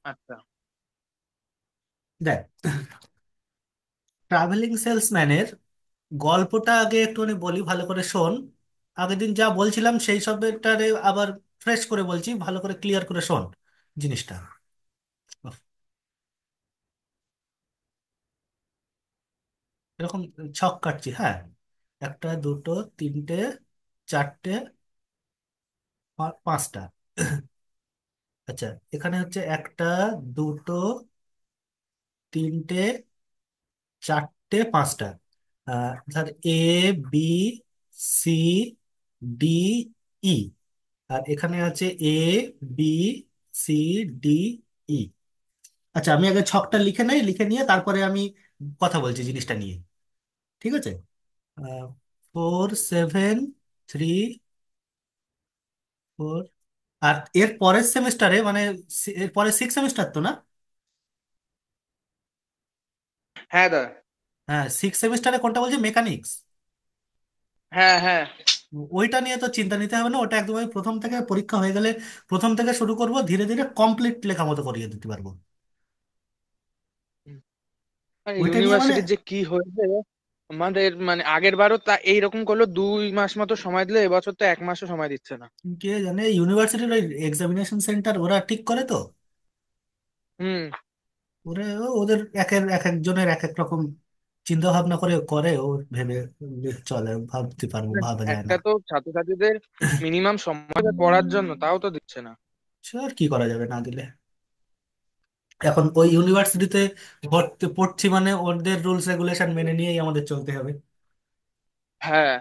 আচ্ছা। দেখ, ট্রাভেলিং সেলসম্যানের গল্পটা আগে একটুখানি বলি, ভালো করে শোন। আগের দিন যা বলছিলাম সেই সবটারে আবার ফ্রেশ করে বলছি, ভালো করে ক্লিয়ার করে শোন জিনিসটা। এরকম ছক কাটছি, হ্যাঁ। একটা, দুটো, তিনটে, চারটে, পাঁচটা। আচ্ছা, এখানে হচ্ছে একটা, দুটো, তিনটে, চারটে, পাঁচটা। ধর এ, বি, সি, ডি, ই। আর এখানে আছে এ, বি, সি, ডি, ই। আচ্ছা, আমি আগে ছকটা লিখে নেই, লিখে নিয়ে তারপরে আমি কথা বলছি জিনিসটা নিয়ে। ঠিক আছে? 4, 7, 3, 4। আর এর পরের সেমিস্টারে মানে এর পরে 6 সেমিস্টার তো না? হ্যাঁ দাদা। হ্যাঁ, 6 সেমিস্টারে কোনটা বলছি, মেকানিক্স। হ্যাঁ হ্যাঁ। ওইটা নিয়ে তো চিন্তা নিতে হবে না, ওটা একদম আমি প্রথম থেকে পরীক্ষা হয়ে গেলে প্রথম থেকে শুরু করব, ধীরে ধীরে কমপ্লিট লেখা মতো করিয়ে দিতে পারবো। ওইটা নিয়ে মানে ইউনিভার্সিটির যে কি হয়েছে আমাদের, মানে আগের বারও তা এইরকম করলো, 2 মাস মতো সময় দিলে, এবছর তো 1 মাসও সময় দিচ্ছে না। কে জানে, ইউনিভার্সিটির ওই এক্সামিনেশন সেন্টার ওরা ঠিক করে তো। হুম। ওরা ওদের এক একজনের এক এক রকম চিন্তা ভাবনা করে করে, ও ভেবে চলে, ভাবতে পারবো, ভাবা যায় না। একটা তো ছাত্রছাত্রীদের মিনিমাম সময় দেয় পড়ার জন্য, তাও তো দিচ্ছে না। সে আর কি করা যাবে না দিলে। এখন ওই ইউনিভার্সিটিতে ভর্তি পড়ছি মানে ওদের রুলস রেগুলেশন মেনে নিয়েই আমাদের চলতে হবে। হ্যাঁ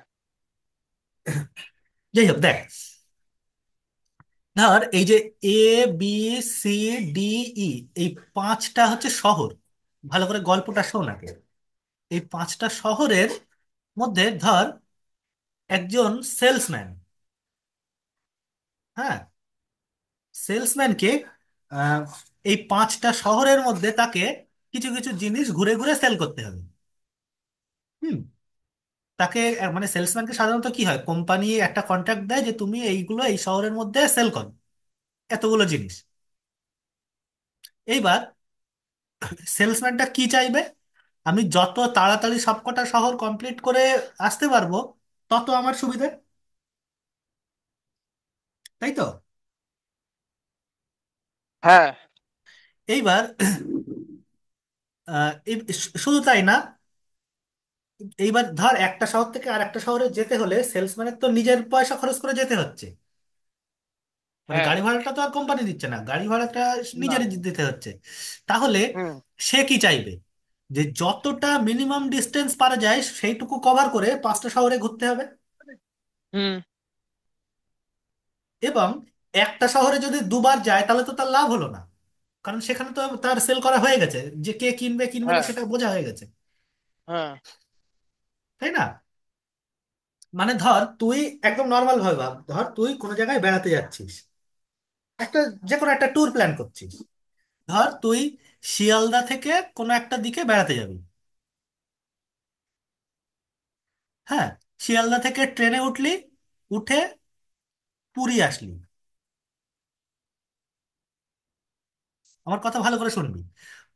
যাই হোক, দেখ, ধর এই যে এ, বি, সি, ডি, ই, এই পাঁচটা হচ্ছে শহর। ভালো করে গল্পটা শোন আগে। এই পাঁচটা শহরের মধ্যে ধর একজন সেলসম্যান, হ্যাঁ, সেলসম্যানকে আহ, এই পাঁচটা শহরের মধ্যে তাকে কিছু কিছু জিনিস ঘুরে ঘুরে সেল করতে হবে। হুম। তাকে মানে সেলসম্যানকে সাধারণত কি হয়, কোম্পানি একটা কন্ট্রাক্ট দেয় যে তুমি এইগুলো এই শহরের মধ্যে সেল করো, এতগুলো জিনিস। এইবার সেলসম্যানটা কি চাইবে, আমি যত তাড়াতাড়ি সবকটা শহর কমপ্লিট করে আসতে পারবো তত আমার সুবিধে, তাই তো? হ্যাঁ এইবার শুধু তাই না, এইবার ধর একটা শহর থেকে আর একটা শহরে যেতে হলে সেলসম্যানের তো নিজের পয়সা খরচ করে যেতে হচ্ছে। মানে হ্যাঁ। গাড়ি ভাড়াটা তো আর কোম্পানি দিচ্ছে না, গাড়ি ভাড়াটা না। নিজেরই দিতে হচ্ছে। তাহলে হুম সে কি চাইবে, যে যতটা মিনিমাম ডিস্টেন্স পারা যায় সেইটুকু কভার করে পাঁচটা শহরে ঘুরতে হবে। হুম। এবং একটা শহরে যদি দুবার যায় তাহলে তো তার লাভ হলো না, কারণ সেখানে তো তার সেল করা হয়ে গেছে, যে কে কিনবে কিনবে না হ্যাঁ সেটা বোঝা হয়ে গেছে। হ্যাঁ তাই না? মানে ধর তুই একদম নর্মাল ভাবে ভাব, ধর তুই কোনো জায়গায় বেড়াতে যাচ্ছিস, একটা যে কোনো একটা ট্যুর প্ল্যান করছিস। ধর তুই শিয়ালদা থেকে কোনো একটা দিকে বেড়াতে যাবি, হ্যাঁ। শিয়ালদা থেকে ট্রেনে উঠলি, উঠে পুরী আসলি। আমার কথা ভালো করে শুনবি।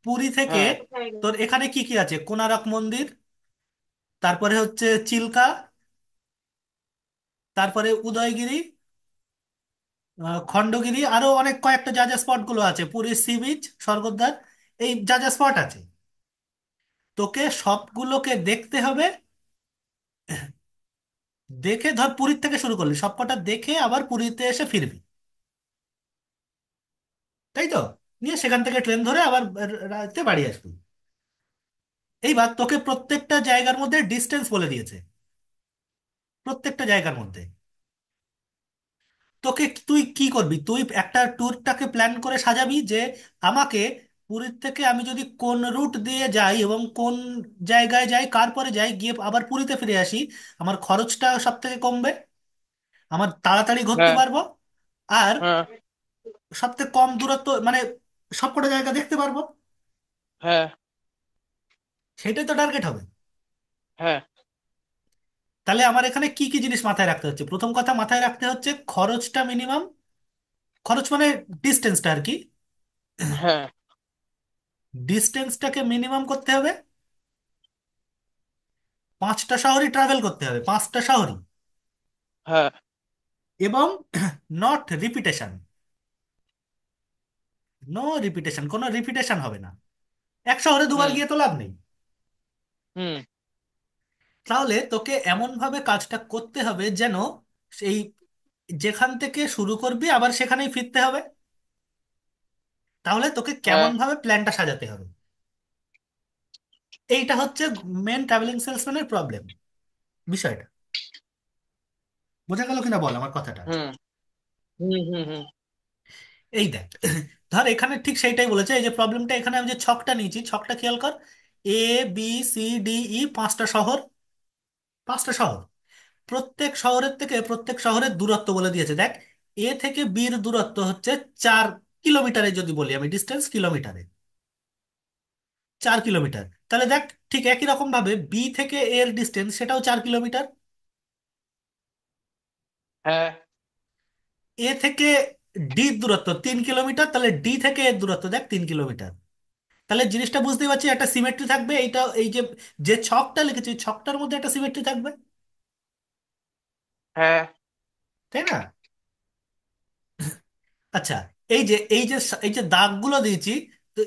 পুরী থেকে হ্যাঁ তোর এখানে কি কি আছে, কোণারক মন্দির, তারপরে হচ্ছে চিল্কা, তারপরে উদয়গিরি, খণ্ডগিরি, আরো অনেক কয়েকটা যা যা স্পট গুলো আছে, পুরীর সি বিচ, স্বর্গদ্বার, এই যা যা স্পট আছে, তোকে সবগুলোকে দেখতে হবে। দেখে ধর পুরীর থেকে শুরু করলি, সবকটা দেখে আবার পুরীতে এসে ফিরবি, তাই তো? নিয়ে সেখান থেকে ট্রেন ধরে আবার রাতে বাড়ি আসবি। এইবার তোকে প্রত্যেকটা জায়গার মধ্যে ডিস্টেন্স বলে দিয়েছে, প্রত্যেকটা জায়গার মধ্যে। তোকে তুই কি করবি, তুই একটা ট্যুরটাকে প্ল্যান করে সাজাবি যে আমাকে পুরীর থেকে আমি যদি কোন রুট দিয়ে যাই এবং কোন জায়গায় যাই, কার পরে যাই, গিয়ে আবার পুরীতে ফিরে আসি, আমার খরচটা সব থেকে কমবে, আমার তাড়াতাড়ি ঘুরতে হ্যাঁ পারবো, আর হ্যাঁ সব থেকে কম দূরত্ব মানে সবকটা জায়গা দেখতে পারবো। হ্যাঁ সেটাই তো টার্গেট হবে। হ্যাঁ তাহলে আমার এখানে কি কি জিনিস মাথায় রাখতে হচ্ছে, প্রথম কথা মাথায় রাখতে হচ্ছে খরচটা মিনিমাম। খরচ মানে ডিস্টেন্সটা আর কি। হ্যাঁ। ডিস্টেন্সটাকে মিনিমাম করতে হবে, 5টা শহরই ট্রাভেল করতে হবে, 5টা শহরই। হ্যাঁ। এবং নট রিপিটেশন, নো রিপিটেশন, কোনো রিপিটেশন হবে না। এক শহরে দুবার হুম। গিয়ে তো লাভ নেই। হুম। তাহলে তোকে এমন ভাবে কাজটা করতে হবে যেন সেই যেখান থেকে শুরু করবি আবার সেখানেই ফিরতে হবে। তাহলে তোকে হ্যাঁ। কেমন ভাবে প্ল্যানটা সাজাতে হবে, এইটা হচ্ছে মেন ট্রাভেলিং সেলসম্যানের প্রবলেম, বিষয়টা। বোঝা গেল কিনা বল আমার কথাটা? হুম। হুম। হুম। হুম। এই দেখ, ধর এখানে ঠিক সেইটাই বলেছে। এই যে প্রবলেমটা, এখানে আমি যে ছকটা নিয়েছি, ছকটা খেয়াল কর। এ, বি, সি, ডি, ই, 5টা শহর, 5টা শহর। প্রত্যেক শহরের থেকে প্রত্যেক শহরের দূরত্ব বলে দিয়েছে। দেখ, এ থেকে বির দূরত্ব হচ্ছে 4 কিলোমিটারে, যদি বলি আমি ডিস্টেন্স কিলোমিটারে, 4 কিলোমিটার। তাহলে দেখ, ঠিক একই রকম ভাবে বি থেকে এর ডিস্টেন্স সেটাও 4 কিলোমিটার। হ্যাঁ। এ থেকে ডি দূরত্ব 3 কিলোমিটার, তাহলে ডি থেকে এর দূরত্ব দেখ 3 কিলোমিটার। তাহলে জিনিসটা বুঝতেই পারছি, একটা সিমেট্রি থাকবে। এইটা এই যে যে ছকটা লিখেছি, এই ছকটার মধ্যে একটা সিমেট্রি থাকবে, হ্যাঁ। তাই না? আচ্ছা, এই যে দাগগুলো দিয়েছি, তো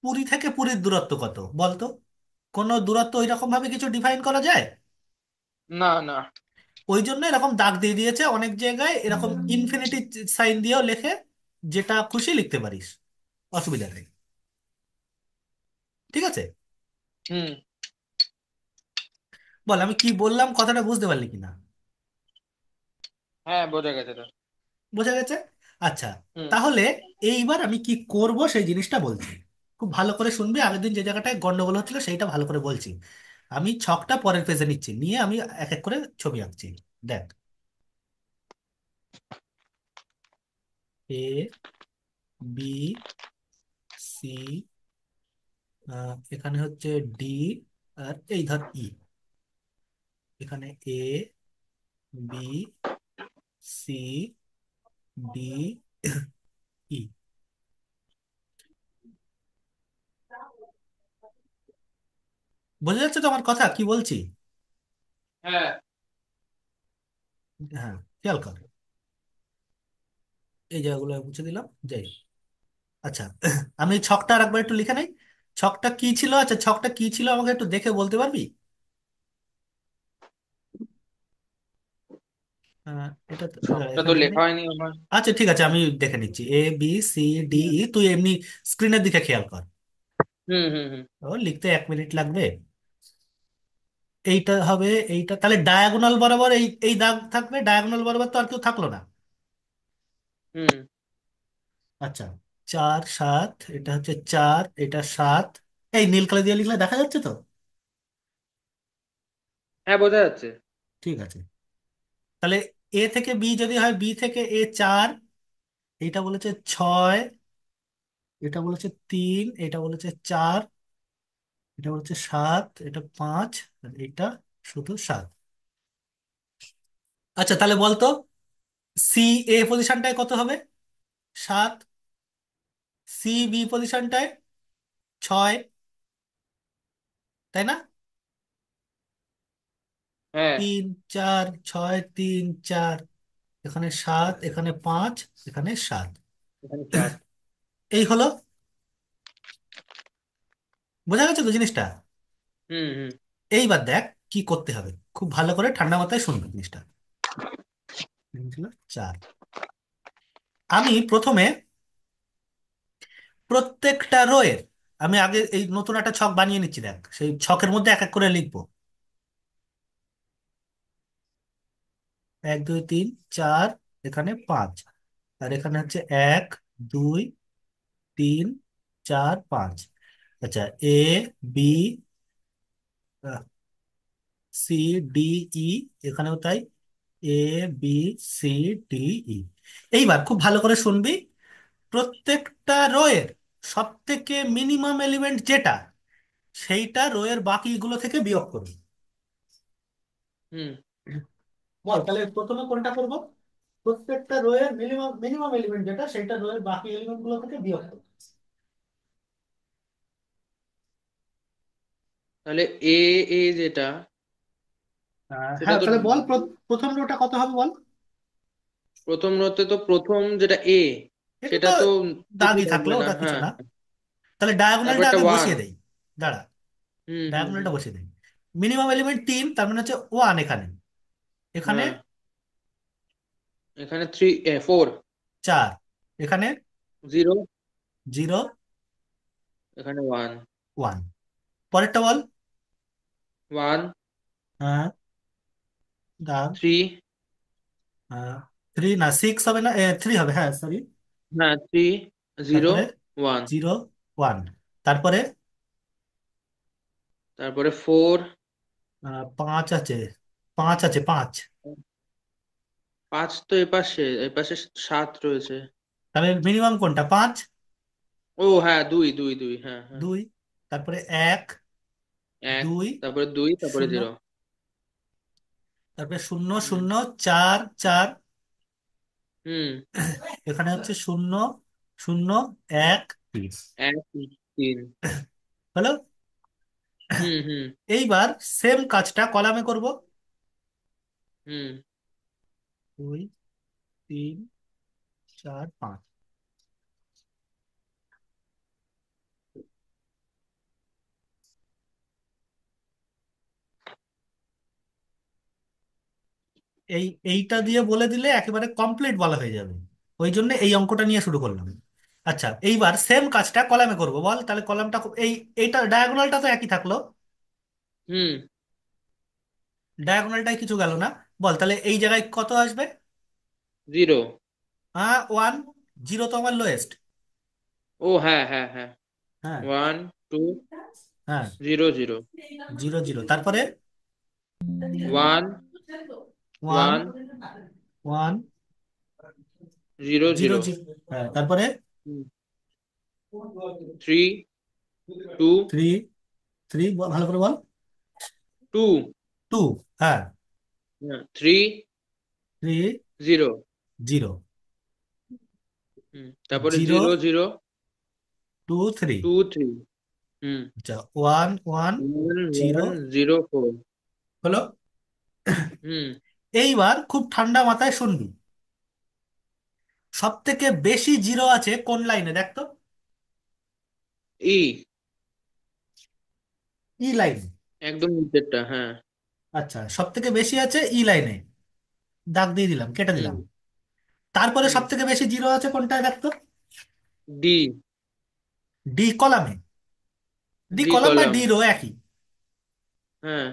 পুরী থেকে পুরীর দূরত্ব কত বলতো? কোনো দূরত্ব ওই রকম ভাবে কিছু ডিফাইন করা যায়? না, না। ওই জন্য এরকম দাগ দিয়ে দিয়েছে। অনেক জায়গায় এরকম ইনফিনিটি সাইন দিয়েও লেখে, যেটা খুশি লিখতে পারিস, অসুবিধা নেই। ঠিক আছে? হুম। বল, আমি কি বললাম, কথাটা বুঝতে পারলি কিনা? হ্যাঁ, বোঝা গেছে তো। বোঝা গেছে? আচ্ছা, হুম। তাহলে এইবার আমি কি করব সেই জিনিসটা বলছি। খুব ভালো করে শুনবি, আগের দিন যে জায়গাটায় গন্ডগোল হচ্ছিল সেইটা ভালো করে বলছি। আমি ছকটা পরের পেজে নিচ্ছি, নিয়ে আমি এক এক করে ছবি আঁকছি। দেখ, এ, বি, সি, এখানে হচ্ছে ডি, আর এই ধর ই। এখানে এ, বি, সি, ডি, ই। বোঝা যাচ্ছে তো আমার কথা কি বলছি? হ্যাঁ। হ্যাঁ, খেয়াল কর, এই জায়গাগুলো মুছে দিলাম, যাই হোক। আচ্ছা, আমি এই ছকটা আর একবার একটু লিখে নেই। ছকটা কি ছিল? আচ্ছা, ছকটা কি ছিল আমাকে একটু দেখে বলতে পারবি? এটা দাঁড়া, সবটা এখানে তো লিখে লেখা নেই। হয়নি আমার। আচ্ছা ঠিক আছে, আমি দেখে নিচ্ছি। এ, বি, সি, ডি, ই। তুই এমনি স্ক্রিনের দিকে খেয়াল কর। হুম। হুম। হুম। ও, লিখতে 1 মিনিট লাগবে। এইটা হবে, এইটা তাহলে ডায়াগোনাল বরাবর এই এই দাগ থাকবে, ডায়াগোনাল বরাবর তো আর কেউ থাকলো না। হুম। আচ্ছা, 4, 7, এটা হচ্ছে 4, এটা 7। এই নীল কালি দিয়ে লিখলে দেখা যাচ্ছে তো? হ্যাঁ, বোঝা যাচ্ছে। ঠিক আছে। তাহলে এ থেকে বি যদি হয়, বি থেকে এ 4, এটা বলেছে 6, এটা বলেছে 3, এটা বলেছে 4, এটা বলেছে 7, এটা 5, আর এটা শুধু 7। আচ্ছা, তাহলে বলতো সি এ পজিশনটায় কত হবে? 7। সি বি পজিশনটায় 6, তাই না? হ্যাঁ। 3, 4, 6, 3, 4, এখানে 7, এখানে 5, এখানে 7। এখানে 7। এই হলো। বোঝা গেছে তো জিনিসটা? হুম। হুম। এইবার দেখ কি করতে হবে, খুব ভালো করে ঠান্ডা মাথায় শুনবে জিনিসটা। ছিল 4। আমি প্রথমে প্রত্যেকটা রোয়ের, আমি আগে এই নতুন একটা ছক বানিয়ে নিচ্ছি। দেখ, সেই ছকের মধ্যে এক এক করে লিখবো। 1, 2, 3, 4, এখানে 5, আর এখানে হচ্ছে 1, 2, 3, 4, 5। আচ্ছা, এ, বি, সি, ডি, ই, এখানেও তাই। এ, বি, সি, ডি, ই। এইবার খুব ভালো করে শুনবি। প্রত্যেকটা রোয়ের সব থেকে মিনিমাম এলিমেন্ট যেটা, সেইটা রোয়ের বাকিগুলো থেকে বিয়োগ করবি। হুম। বল, তাহলে প্রথমে কোনটা করবো? প্রত্যেকটা রোয়ের মিনিমাম মিনিমাম এলিমেন্ট যেটা, সেইটা রোয়ের বাকি এলিমেন্ট গুলো থেকে বিয়োগ করবো। তাহলে এ, এ যেটা, সেটা হ্যাঁ, তো তাহলে বল প্রথম রোটা কত হবে বল। প্রথম রোতে তো প্রথম যেটা এ, এটা সেটা তো তো কিছু দাগই থাকলো, থাকবে না, ওটা কিছু হ্যাঁ। না। তাহলে ডায়াগোনালটা তারপরটা আগে ওয়ান। বসিয়ে দেই। দাঁড়া, হুম হুম হুম। ডায়াগোনালটা বসিয়ে দেই। মিনিমাম এলিমেন্ট 3, তার মানে হচ্ছে 1 এখানে। এখানে হ্যাঁ, এখানে থ্রি, 4। 4, এখানে 0, 0, এখানে 1। 1। পরেরটা বল। 1, হ্যাঁ, দাগ। 3। 3 না, 6 হবে না, 3 হবে, হ্যাঁ সরি। হ্যাঁ, 3, 0, তারপরে 1। 0, 1। তারপরে তারপরে 4। 5 আছে, 5 আছে, 5। 5 তো এপাশে, এপাশে 7 রয়েছে। তাহলে মিনিমাম কোনটা? 5, ও হ্যাঁ, 2, 2, 2, হ্যাঁ হ্যাঁ। 2। তারপরে 1, 1, 2, তারপরে 2, তারপরে 0। 0। তারপরে 0, হুম 0, 4, 4। হুম। এখানে হচ্ছে 0, 0, 1, 3। 1, 3। হলো। হুম হুম এইবার সেম কাজটা কলামে করব। হুম। 2, 3, 4, 5। এইটা দিয়ে বলে দিলে একেবারে কমপ্লিট বলা হয়ে যাবে। ওই জন্য এই অঙ্কটা নিয়ে শুরু করলাম। আচ্ছা, এইবার সেম কাজটা কলামে করব, বল তাহলে কলামটা এইটা ডায়াগোনালটা তো একই থাকলো। হুম। ডায়াগোনালটাই কিছু গেল না। বল তাহলে এই জায়গায় কত আসবে? 0। হ্যাঁ, 1। 0 তো আমার লোয়েস্ট। ও হ্যাঁ হ্যাঁ হ্যাঁ। হ্যাঁ। 1, 2, হ্যাঁ, 0, 0। 0, 0। তারপরে 1, 1, 1, 1, 0, 0, 0। 0। হ্যাঁ, তারপরে 3, 2, 3, 3 ভালো করে বল। 2। 2। হ্যাঁ, 3, 3, 0। 0, তারপরে 0, 0, 0, 2, 3। 2, 3। হুম। আচ্ছা, 1, 1, 1, 0 1, 0, 4। হলো। হুম। এইবার খুব ঠান্ডা মাথায় শুনবি। সব থেকে বেশি জিরো আছে কোন লাইনে দেখ তো? ই, ই লাইনে। একদম নিচেরটা, হ্যাঁ। আচ্ছা, সব থেকে বেশি আছে ই লাইনে। দাগ দিয়ে দিলাম, কেটে হুম দিলাম। তারপরে হুম। সব থেকে বেশি জিরো আছে কোনটায় দেখ তো? ডি, ডি কলামে। ডি ডি কলাম বা কলাম, ডি রো একই। হ্যাঁ।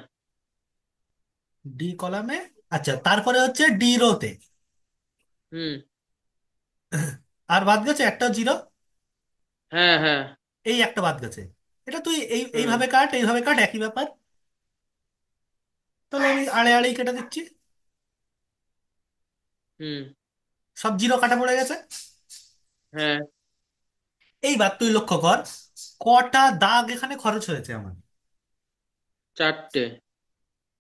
ডি কলামে। আচ্ছা, তারপরে হচ্ছে ডি রোতে। হুম। আর বাদ গেছে একটা জিরো। হ্যাঁ হ্যাঁ এই একটা বাদ গেছে। এটা তুই হ্যাঁ। এইভাবে কাট, এইভাবে কাট, একই ব্যাপার। তাহলে আমি আড়ে আড়েই কেটে দিচ্ছি। হুম। সব জিরো কাটা পড়ে গেছে। হ্যাঁ। এইবার তুই লক্ষ্য কর কটা দাগ এখানে খরচ হয়েছে আমার। 4টে।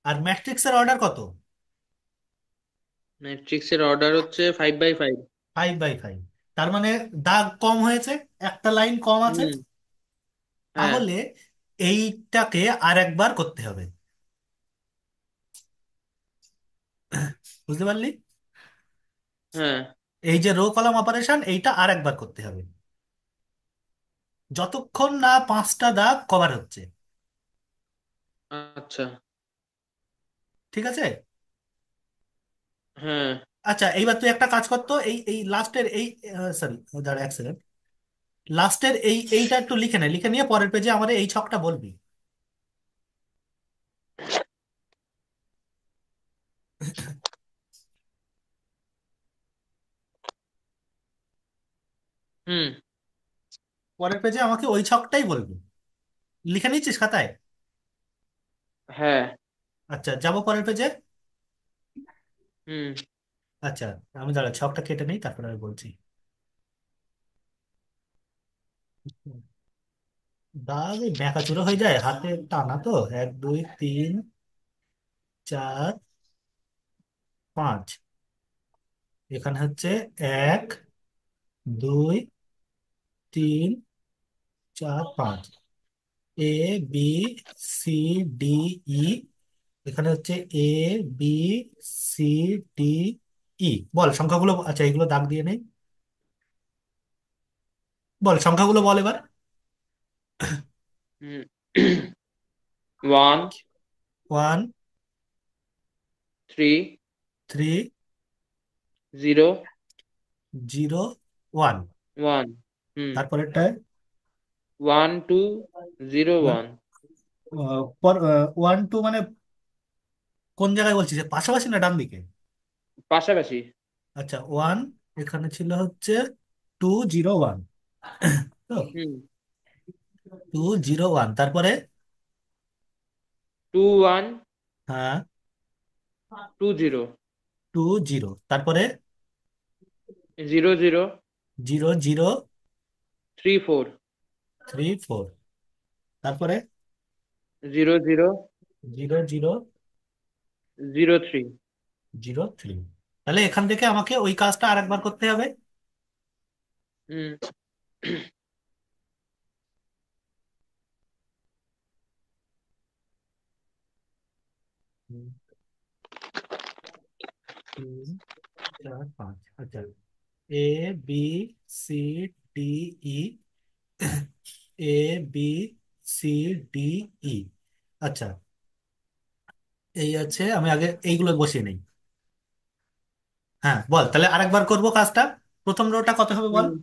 আর ম্যাট্রিক্সের অর্ডার কত? ম্যাট্রিক্সের অর্ডার হচ্ছে 5/5। 5/5। তার মানে দাগ কম হয়েছে, একটা লাইন কম আছে। হুম। হ্যাঁ তাহলে এইটাকে আর একবার করতে হবে। বুঝতে পারলি? হ্যাঁ। এই যে রো কলাম অপারেশন, এইটা আর একবার করতে হবে যতক্ষণ না 5টা দাগ কভার হচ্ছে। আচ্ছা। ঠিক আছে। হ্যাঁ। আচ্ছা, এইবার তুই একটা কাজ করতো, এই এই লাস্টের এই, সরি, দাঁড়া এক সেকেন্ড। লাস্টের এইটা একটু লিখে নে, লিখে নিয়ে পরের পেজে আমাদের এই ছকটা বলবি। হুম। পরের পেজে আমাকে ওই ছকটাই বলবি। লিখে নিচ্ছিস খাতায়? হ্যাঁ। আচ্ছা, যাবো পরের পেজে। হুম। আচ্ছা, আমি দাঁড়া ছকটা কেটে নেই, তারপরে আমি বলছি। দাগ এই বেঁকাচুরো হয়ে যায়, হাতে টানা তো। 1, 2, 3, 4, 5। এখানে হচ্ছে 1, 2, 3, 4, 5। A B C D E. এখানে হচ্ছে A B C D E. বল সংখ্যাগুলো, আচ্ছা এগুলো দাগ দিয়ে নেই। বল সংখ্যাগুলো বল এবার। হুম। 1, ওয়ান, 3, থ্রি, 0, জিরো, ওয়ান। 1। হুম। তারপরেরটায় 1, 2, 0, ওয়ান, 1। ওয়ান টু মানে কোন জায়গায় বলছিস, যে পাশাপাশি না ডান দিকে? পাশাপাশি। আচ্ছা ওয়ান, এখানে ছিল হচ্ছে টু জিরো ওয়ান, তো হুম। টু জিরো ওয়ান, তারপরে 2, 1, হ্যাঁ 2, 0, টু জিরো, তারপরে 0, 0, জিরো জিরো 3, 4, থ্রি ফোর, তারপরে 0, 0, জিরো জিরো 0, 3। Zero three. তাহলে এখান থেকে আমাকে ওই কাজটা আরেকবার করতে হবে। হুম। হুম, তিন, চার, পাঁচ, আচ্ছা A B C D E, A B C D E. আচ্ছা এই আছে, আমি আগে এইগুলো বসিয়ে নেই। হ্যাঁ বল, তাহলে আরেকবার করব কাজটা। প্রথম রোটা কত হবে বল। হুম।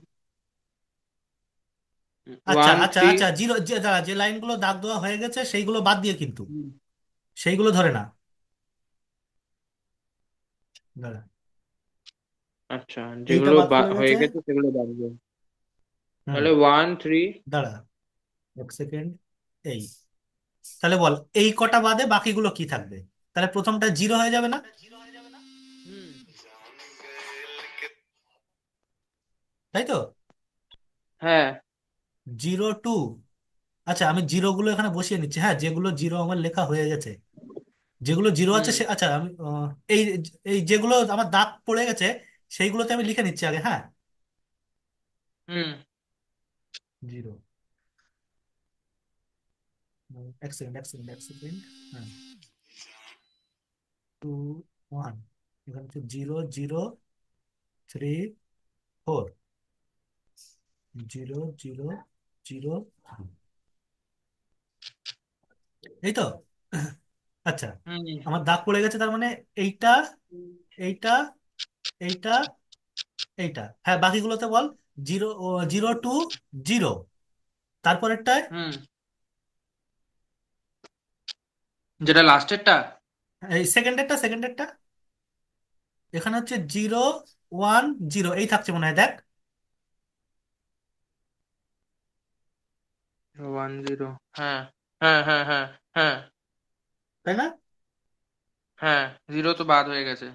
আচ্ছা 1, আচ্ছা 3। আচ্ছা, জিরো যে দাঁড়া, যে লাইনগুলো দাগ দেওয়া হয়ে গেছে সেইগুলো বাদ দিয়ে কিন্তু, হুম। সেইগুলো ধরে না। দাঁড়া, আচ্ছা, এইটা যেগুলো বাদ পড়ে হয়ে গেছে। গেছে সেগুলো বাড়বে। হুম, তাহলে 1, 3। দাঁড়া এক সেকেন্ড। এই, তাহলে বল এই কটা বাদে বাকিগুলো কি থাকবে? তাহলে প্রথমটা জিরো হয়ে যাবে না, হুম। তাই তো? হ্যাঁ। জিরো টু, আচ্ছা আমি জিরো গুলো এখানে বসিয়ে নিচ্ছি, হ্যাঁ যেগুলো জিরো আমার লেখা হয়ে গেছে, যেগুলো জিরো আছে হুম। সে, আচ্ছা আমি এই এই যেগুলো আমার দাগ পড়ে গেছে সেইগুলোতে আমি লিখে নিচ্ছি আগে, হ্যাঁ। হুম। জিরো, এক সেকেন্ড এক সেকেন্ড এক সেকেন্ড, হ্যাঁ টু ওয়ান, এখানে হচ্ছে zero zero three four, zero zero zero, এই তো। আচ্ছা হুম। আমার দাগ পড়ে গেছে, তার মানে এইটা, এইটা, এইটা, এইটা, হ্যাঁ বাকিগুলোতে বল। জিরো, জিরো টু জিরো, তারপরেরটায় হুম। যেটা লাস্টেরটা। এই সেকেন্ডেরটা, সেকেন্ডেরটা এখানে হচ্ছে জিরো ওয়ান জিরো, এই থাকছে মনে হয়, দেখ। 1, 0। হ্যাঁ, হ্যাঁ, হ্যাঁ, হ্যাঁ, হ্যাঁ, তাই না? হ্যাঁ। 0 তো বাদ হয়ে গেছে।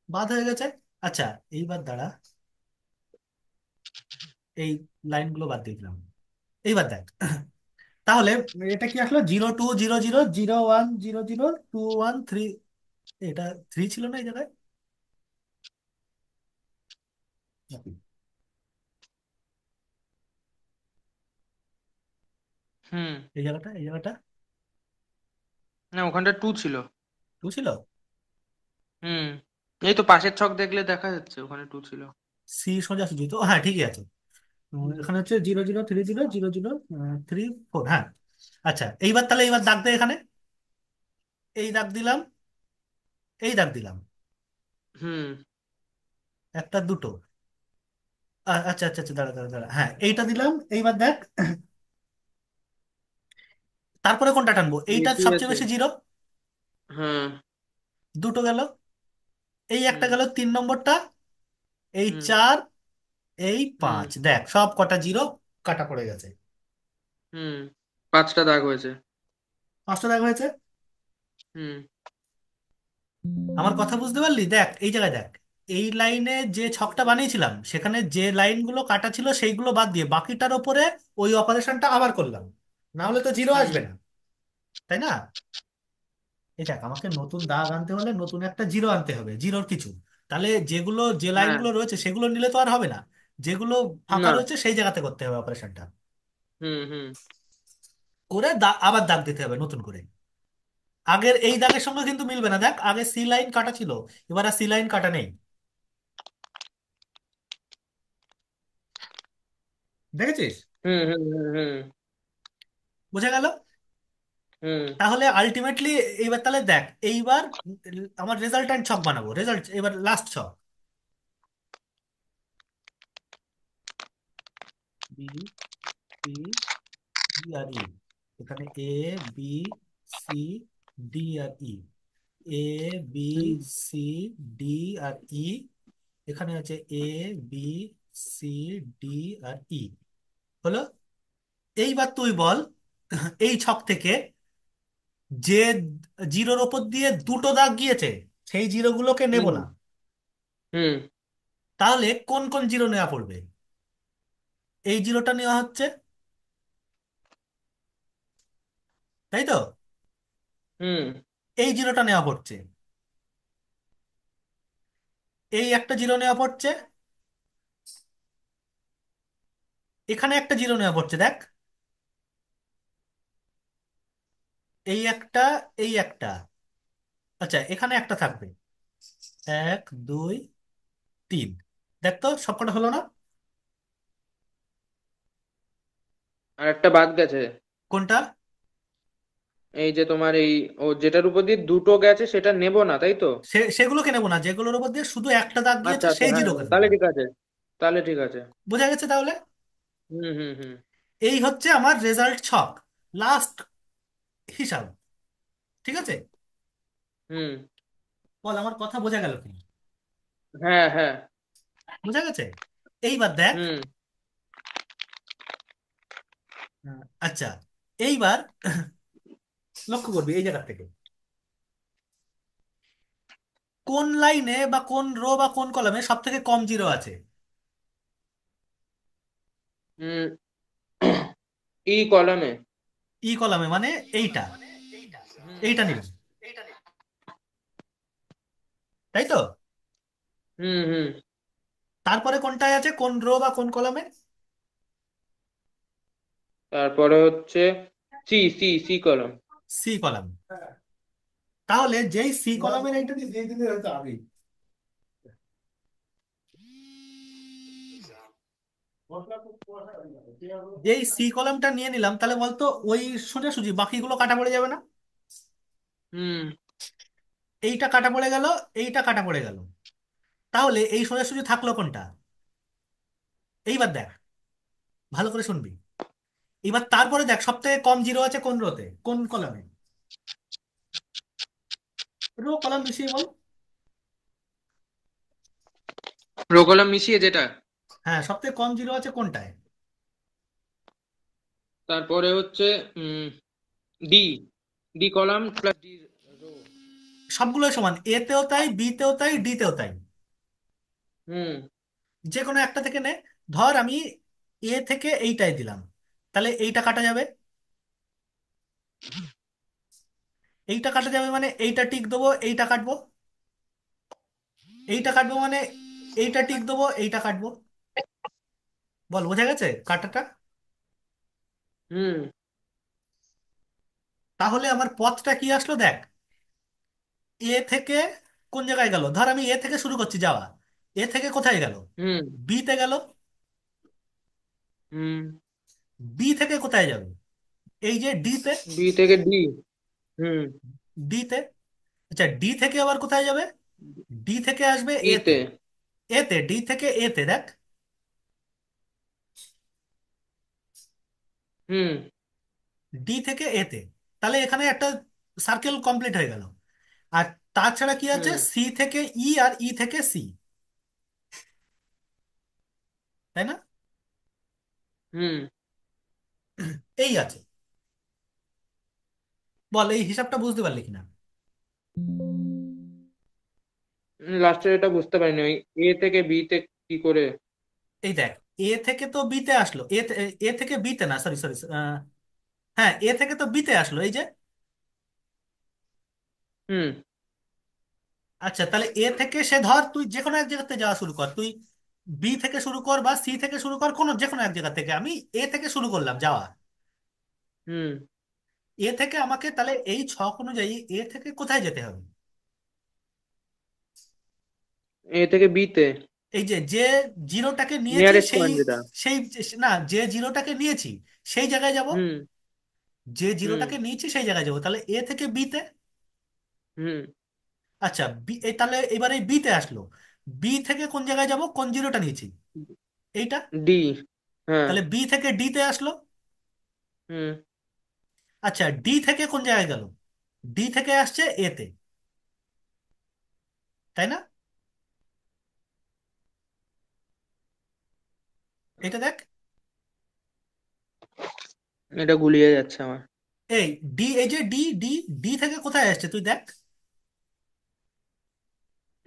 বাদ হয়ে গেছে। আচ্ছা এইবার দাঁড়া, এই লাইনগুলো বাদ দিয়ে দিলাম। এইবার দেখ, তাহলে এটা কি আসলো, zero two zero zero zero one zero zero two one three, এটা থ্রি ছিল না এই জায়গায়? নাকি? হুম। এই জায়গাটা, এই জায়গাটা না, ওখানটা 2 ছিল। টু ছিল। হুম। এই তো পাশের ছক দেখলে দেখা যাচ্ছে ওখানে 2 ছিল। সি সোজা সুজি তো, হ্যাঁ ঠিকই আছে। হুম। এখানে হচ্ছে zero zero three zero zero zero three four, হ্যাঁ। আচ্ছা এইবার তাহলে এইবার দাগ দেয় এখানে, এই দাগ দিলাম, এই দাগ দিলাম, হুম। একটা দুটো, আচ্ছা আচ্ছা আচ্ছা, দাঁড়া দাঁড়া দাঁড়া, হ্যাঁ এইটা দিলাম। এইবার দেখ, তারপরে কোনটা টানবো, এইটা বেশি সবচেয়ে আছে। বেশি জিরো, হ্যাঁ। দুটো গেল, এই একটা হুম। গেল তিন নম্বরটা, এই হুম। চার, এই হুম। পাঁচ, দেখ সব কটা জিরো কাটা পড়ে গেছে। হুম। 5টা দাগ হয়েছে। পাঁচটা দাগ হয়েছে। হুম। আমার কথা বুঝতে পারলি? দেখ এই জায়গায় দেখ, এই লাইনে যে ছকটা বানিয়েছিলাম সেখানে যে লাইনগুলো কাটা ছিল সেইগুলো বাদ দিয়ে বাকিটার ওপরে ওই অপারেশনটা আবার করলাম, না হলে তো জিরো হুম। আসবে না, তাই না? এই দেখ, আমাকে নতুন দাগ আনতে হলে নতুন একটা জিরো আনতে হবে, জিরোর কিছু, তাহলে যেগুলো যে হ্যাঁ। লাইনগুলো রয়েছে সেগুলো নিলে তো আর হবে না, যেগুলো ফাঁকা না। রয়েছে সেই জায়গাতে করতে হবে অপারেশনটা। হুম। হুম। করে আবার দাগ দিতে হবে নতুন করে। আগের এই দাগের সঙ্গে কিন্তু মিলবে না, দেখ আগে সি লাইন কাটা ছিল, এবার আর সি লাইন কাটা নেই। দেখেছিস? হুম হুম হুম হুম বুঝে গেল? হুম তাহলে আলটিমেটলি এইবার তাহলে দেখ, এইবার আমার রেজাল্ট্যান্ট ছক বানাবো, রেজাল্ট এবার লাস্ট ছক। বি, সি, ডি আর ই। এখানে এ, বি, সি, ডি আর ই। এ, বি, হুম সি, ডি আর ই। এখানে আছে এ, বি, সি, ডি আর ই। হলো। এইবার তুই বল, এই ছক থেকে যে জিরোর ওপর দিয়ে দুটো দাগ গিয়েছে সেই জিরোগুলোকে নেব হুম না, হুম তাহলে কোন কোন জিরো নেওয়া পড়বে? এই জিরোটা নেওয়া হচ্ছে, তাই তো? হুম এই জিরোটা নেওয়া পড়ছে, এই একটা জিরো নেওয়া পড়ছে, এখানে একটা জিরো নেওয়া পড়ছে দেখ, এই একটা, এই একটা। আচ্ছা এখানে একটা থাকবে, এক, দুই, তিন। দেখ তো সবকটা হলো না? আর একটা বাদ গেছে। কোনটা? এই যে তোমার এই, ও যেটার উপর দিয়ে দুটো গেছে সেটা নেব না তাই তো? সেগুলোকে নেবো না, যেগুলোর উপর দিয়ে শুধু একটা দাগ আচ্ছা গিয়েছে আচ্ছা, সেই হ্যাঁ জিরোকে হ্যাঁ, নেবো। তাহলে ঠিক আছে, তাহলে ঠিক আছে। বোঝা গেছে তাহলে? হুম হুম হুম এই হচ্ছে আমার রেজাল্ট ছক, লাস্ট হিসাব। ঠিক আছে? হুম বল আমার কথা বোঝা গেল কি? হ্যাঁ হ্যাঁ বোঝা গেছে? এইবার দেখ, হুম আচ্ছা এইবার লক্ষ্য করবি এই জায়গা থেকে কোন লাইনে বা কোন রো বা কোন কলামে সব থেকে কম জিরো আছে। হুম ই কলামে। ই কলামে মানে এইটা, হুম এইটা নিলাম, তাই তো? হুম হুম তারপরে কোনটায় আছে, কোন রো বা কোন কলামে? তারপরে হচ্ছে C C C column. C column. তাহলে যেই সি কলামের এইটা দিয়ে দিলে হয়তো আগেই, যেই সি কলামটা নিয়ে নিলাম, তাহলে বলতো ওই সোজাসুজি বাকিগুলো কাটা পড়ে যাবে না? হুম এইটা কাটা পড়ে গেল, এইটা কাটা পড়ে গেল, তাহলে এই সোজাসুজি থাকলো কোনটা? এইবার দেখ, ভালো করে শুনবি। এবার তারপরে দেখ সব থেকে কম জিরো আছে কোন রোতে, কোন কলামে? রো কলাম মিশিয়ে বল। রো কলাম মিশিয়ে যেটা, হ্যাঁ, সব থেকে কম জিরো আছে কোনটায়? তারপরে হচ্ছে D, D column plus D row. সবগুলোই সমান, এ তেও তাই, বি তেও তাই, ডি তেও তাই। হুম যে কোনো একটা থেকে নে। ধর আমি এ থেকে এইটাই দিলাম, তাহলে এইটা কাটা যাবে, এইটা কাটা যাবে মানে এইটা টিক দেবো, এইটা কাটবো, এইটা কাটবো মানে এইটা টিক দেবো, এইটা কাটবো। বল বোঝা গেছে কাটাটা? হুম তাহলে আমার পথটা কি আসলো দেখ, এ থেকে কোন জায়গায় গেল, ধর আমি এ থেকে শুরু করছি যাওয়া, এ থেকে কোথায় গেল? হুম বি তে গেল। হুম বি থেকে কোথায় যাবে? এই যে ডি তে। বি থেকে ডি। হুম ডি তে। আচ্ছা ডি থেকে আবার কোথায় যাবে? ডি থেকে আসবে ই এ তে। তে। এ তে, ডি থেকে এ তে দেখ, হুম ডি থেকে এ তে। তাহলে এখানে একটা সার্কেল কমপ্লিট হয়ে গেল। আর তাছাড়া কি আছে, হুম সি থেকে ই আর ই থেকে সি, তাই না? হুম এই আছে। বল এই হিসাবটা বুঝতে পারলি কিনা? লাস্টের এটা বুঝতে পারিনি, ওই এ থেকে বি তে কি করে। এই দেখ, এ থেকে তো বি তে আসলো, এ থেকে বি তে না, সরি সরি, হ্যাঁ এ থেকে তো বি তে আসলো এই যে। হুম আচ্ছা তাহলে এ থেকে সে ধর তুই যে কোনো এক জায়গাতে যাওয়া শুরু কর, তুই বি থেকে শুরু কর বা সি থেকে শুরু কর, কোনো যে কোনো এক জায়গা থেকে, আমি এ থেকে শুরু করলাম যাওয়া। হুম এ থেকে আমাকে তাহলে এই ছক অনুযায়ী এ থেকে কোথায় যেতে হবে? এ থেকে বি তে। এই যে যে জিরোটাকে নিয়েছি নিয়ারেস্ট সেই পয়েন্ট যেটা। সেই না, যে জিরোটাকে নিয়েছি সেই জায়গায় যাব। হুম। যে হুম। জিরোটাকে নিয়েছি সেই জায়গায় যাব, তাহলে এ থেকে বি তে। হুম। আচ্ছা, তাহলে এবারে বি তে আসলো। বি থেকে কোন জায়গায় যাব, কোন জিরোটা নিয়েছি? এইটা। ডি। হ্যাঁ। তাহলে বি থেকে ডি তে আসলো। হুম। আচ্ছা, ডি থেকে কোন জায়গায় গেল? ডি থেকে আসছে এ তে, তাই না? এটা দেখ। এটা গুলিয়ে যাচ্ছে আমার। এই ডি, এই যে ডি ডি ডি থেকে কোথায় আসছে তুই দেখ।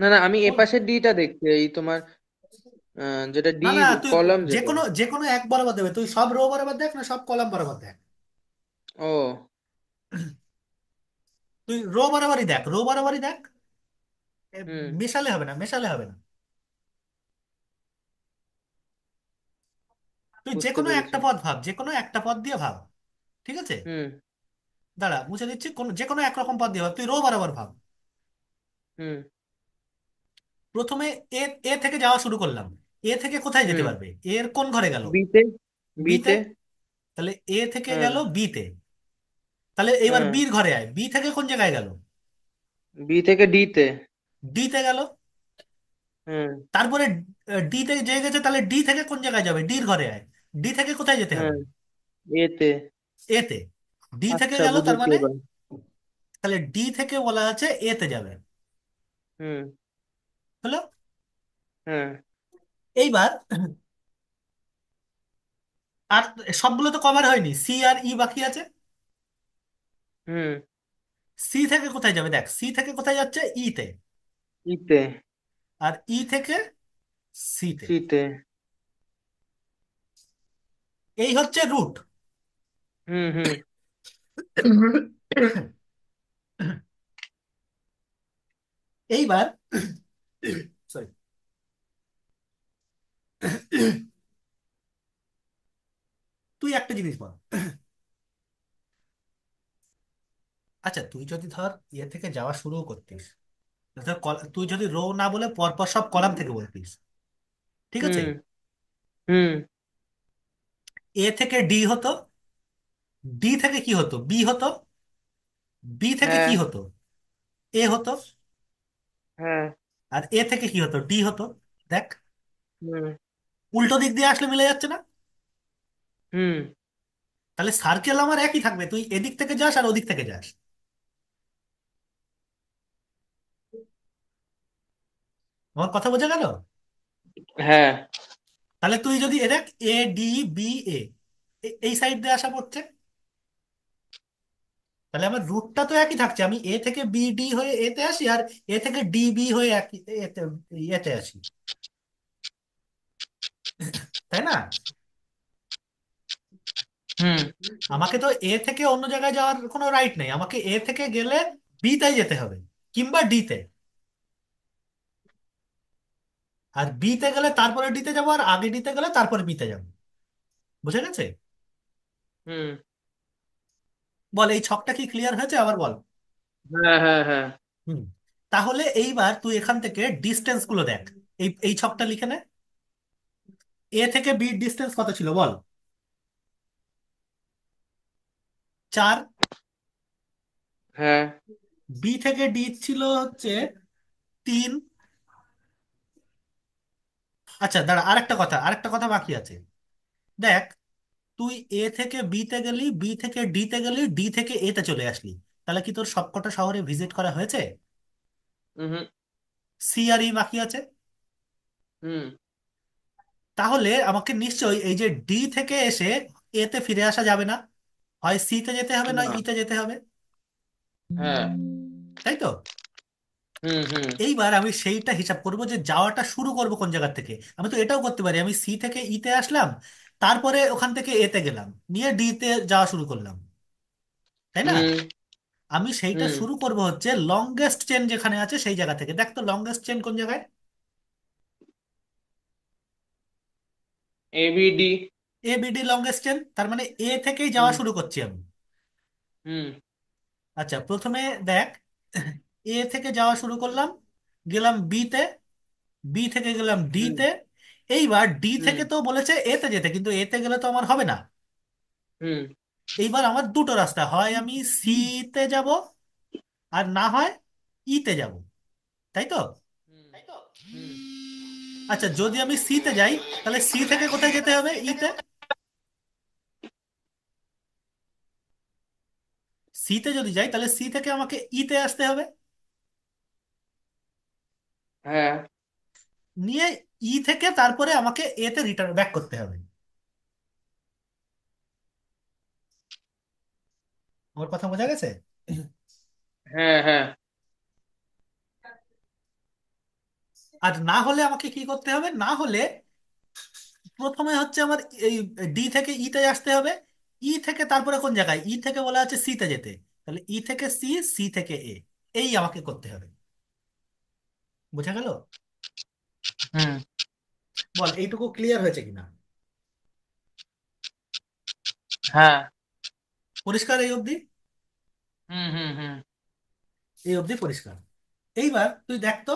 না না, আমি কোন- এপাশের ডিটা দেখছি, এই তোমার যেটা ডি না না, তুই কলাম যে যেটা। কোনো যে কোনো এক বরাবর দেবে, তুই সব রো বরাবর দেখ না সব কলাম বরাবর দেখ। ও। তুই রো বরাবরই দেখ, রো বরাবরই দেখ। হুম। মেশালে হবে না, মেশালে হবে না। তুই যে বুঝতে কোনো পেরেছি। একটা পদ ভাব, যে কোনো একটা পদ দিয়ে ভাব। ঠিক আছে? হুম। দাঁড়া, মুছে দিচ্ছি, কোন যে কোনো একরকম পদ দিয়ে ভাব, তুই রো বরাবর ভাব। হুম। প্রথমে এ এ থেকে যাওয়া শুরু করলাম। এ থেকে কোথায় যেতে হুম। পারবে? এর কোন ঘরে গেল? বিতে। বি তে। বিতে। তাহলে এ থেকে হ্যাঁ। গেল বি তে। তাহলে এবার হ্যাঁ। বির ঘরে আয়, বি থেকে কোন জায়গায় গেল? বি থেকে ডি তে। ডি তে গেল। হ্যাঁ। তারপরে ডি তে যে গেছে, তাহলে ডি থেকে কোন জায়গায় যাবে? ডির ঘরে আয়। ডি থেকে কোথায় যেতে হবে? হ্যাঁ। এতে। এ তে। ডি থেকে আচ্ছা, গেল, তার বুঝেছি মানে এবার। তাহলে ডি থেকে বলা আছে এ তে যাবে। হুম। হলো? হ্যাঁ। এইবার আর সবগুলো তো কভার হয়নি, সি আর ই বাকি আছে। হুম। সি থেকে কোথায় যাবে দেখ, সি থেকে কোথায় যাচ্ছে? ই তে। ইতে। আর ই থেকে সি তে। সিতে। এই হচ্ছে রুট। হুম। হুম। এইবার সরি, তুই একটা জিনিস বল। আচ্ছা, তুই যদি ধর ইয়ে থেকে যাওয়া শুরু করতিস, ধর তুই যদি রো না বলে পরপর সব কলাম থেকে বলতিস, ঠিক আছে? হুম। হুম। এ থেকে ডি হতো। ডি থেকে কি হতো? বি হতো। বি থেকে হ্যাঁ। কি হতো? এ হতো। হ্যাঁ। আর এ থেকে কি হতো? ডি হতো। দেখ, হুম। উল্টো দিক দিয়ে আসলে মিলে যাচ্ছে না? হুম। তাহলে সার্কেল আমার একই থাকবে, তুই এদিক থেকে যাস আর ওদিক থেকে যাস। আমার কথা বোঝা গেল? হ্যাঁ। তাহলে তুই যদি এ দেখ, এ ডি বি এ, এই সাইড দিয়ে আসা পড়ছে, তাহলে আমার রুটটা তো একই থাকছে। আমি এ থেকে বি ডি হয়ে এতে আসি, আর এ থেকে ডি বি হয়ে একই এতে এতে আসি, তাই না? হুম। আমাকে তো এ থেকে অন্য জায়গায় যাওয়ার কোনো রাইট নেই, আমাকে এ থেকে গেলে বি তে যেতে হবে, কিংবা ডি তে। আর বি তে গেলে তারপরে ডি তে যাবো, আর আগে ডি তে গেলে তারপরে বি তে যাবো। বুঝে গেছে? হুম। বল, এই ছকটা কি ক্লিয়ার হয়েছে? আবার বল। হ্যাঁ। হ্যাঁ। হ্যাঁ। হুম। তাহলে এইবার তুই এখান থেকে ডিস্টেন্স গুলো দেখ। এই ছকটা লিখে নে। এ থেকে বি ডিস্টেন্স কত ছিল বল? 4। হ্যাঁ। বি থেকে ডি ছিল হচ্ছে 3। আচ্ছা দাঁড়া, আরেকটা কথা বাকি আছে। দেখ, তুই এ থেকে বি তে গেলি, বি থেকে ডি তে গেলি, ডি থেকে এ তে চলে আসলি, তাহলে কি তোর সবকটা শহরে ভিজিট করা হয়েছে? হুম। সি আর ই বাকি আছে। হুম। তাহলে আমাকে নিশ্চয়ই এই যে ডি থেকে এসে এ তে ফিরে আসা যাবে না, হয় সি তে যেতে হবে না না। ই তে যেতে হবে, হ্যাঁ। তাই তো? হুম। হুম। এইবার আমি সেইটা হিসাব করব যে যাওয়াটা শুরু করব কোন জায়গা থেকে। আমি তো এটাও করতে পারি, আমি সি থেকে ই তে আসলাম, তারপরে ওখান থেকে এ তে গেলাম, নিয়ে ডি তে যাওয়া শুরু করলাম, তাই না? হুম। আমি সেইটা হুম। শুরু করব হচ্ছে লংগেস্ট চেন যেখানে আছে সেই জায়গা থেকে। দেখ তো লংগেস্ট চেন কোন জায়গায়। A B D. A BD longest chain, তার মানে এ থেকেই যাওয়া হুম। শুরু করছি আমি। হুম। আচ্ছা, প্রথমে দেখ, এ থেকে যাওয়া শুরু করলাম, গেলাম বি তে, বি থেকে গেলাম ডি হুম। তে। এইবার ডি হুম। থেকে তো বলেছে এ তে যেতে, কিন্তু এ তে গেলে তো আমার হবে না। হুম। এইবার আমার দুটো রাস্তা, হয় আমি সি তে যাব, আর না হয় ই তে যাব, তাই তো? হুম। হুম। আচ্ছা, যদি আমি সি তে যাই, তাহলে সি থেকে কোথায় যেতে হবে? ই তে। সি তে যদি যাই, তাহলে সি থেকে আমাকে ই তে আসতে হবে, হ্যাঁ। নিয়ে ই থেকে তারপরে আমাকে এ তে রিটার্ন ব্যাক করতে হবে। আমার কথা বোঝা গেছে? হ্যাঁ। হ্যাঁ। আর না হলে আমাকে কি করতে হবে? না হলে প্রথমে হচ্ছে আমার এই ডি থেকে ই তে আসতে হবে, ই থেকে তারপরে কোন জায়গায়? ই থেকে বলা আছে সি তে যেতে, তাহলে ই থেকে সি, সি থেকে এ, এই আমাকে করতে হবে। বোঝা গেল? হুম। বল এইটুকু ক্লিয়ার হয়েছে কিনা? হ্যাঁ। পরিষ্কার এই অবধি? হুম। হুম। হুম। এই অবধি পরিষ্কার। এইবার তুই দেখ তো,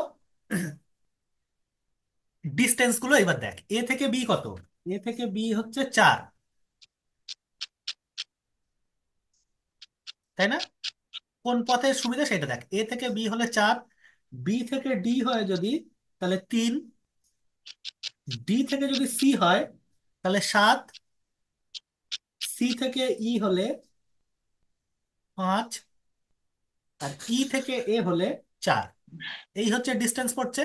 ডিস্টেন্স গুলো এবার দেখ, এ থেকে বি কত? এ থেকে বি হচ্ছে 4, তাই না? কোন পথের সুবিধা সেটা দেখ, এ থেকে বি হলে 4, বি থেকে ডি হয় যদি, তাহলে 3, ডি থেকে যদি সি হয় তাহলে 7, সি থেকে ই হলে 5, আর ই থেকে এ হলে 4। এই হচ্ছে ডিস্টেন্স পড়ছে,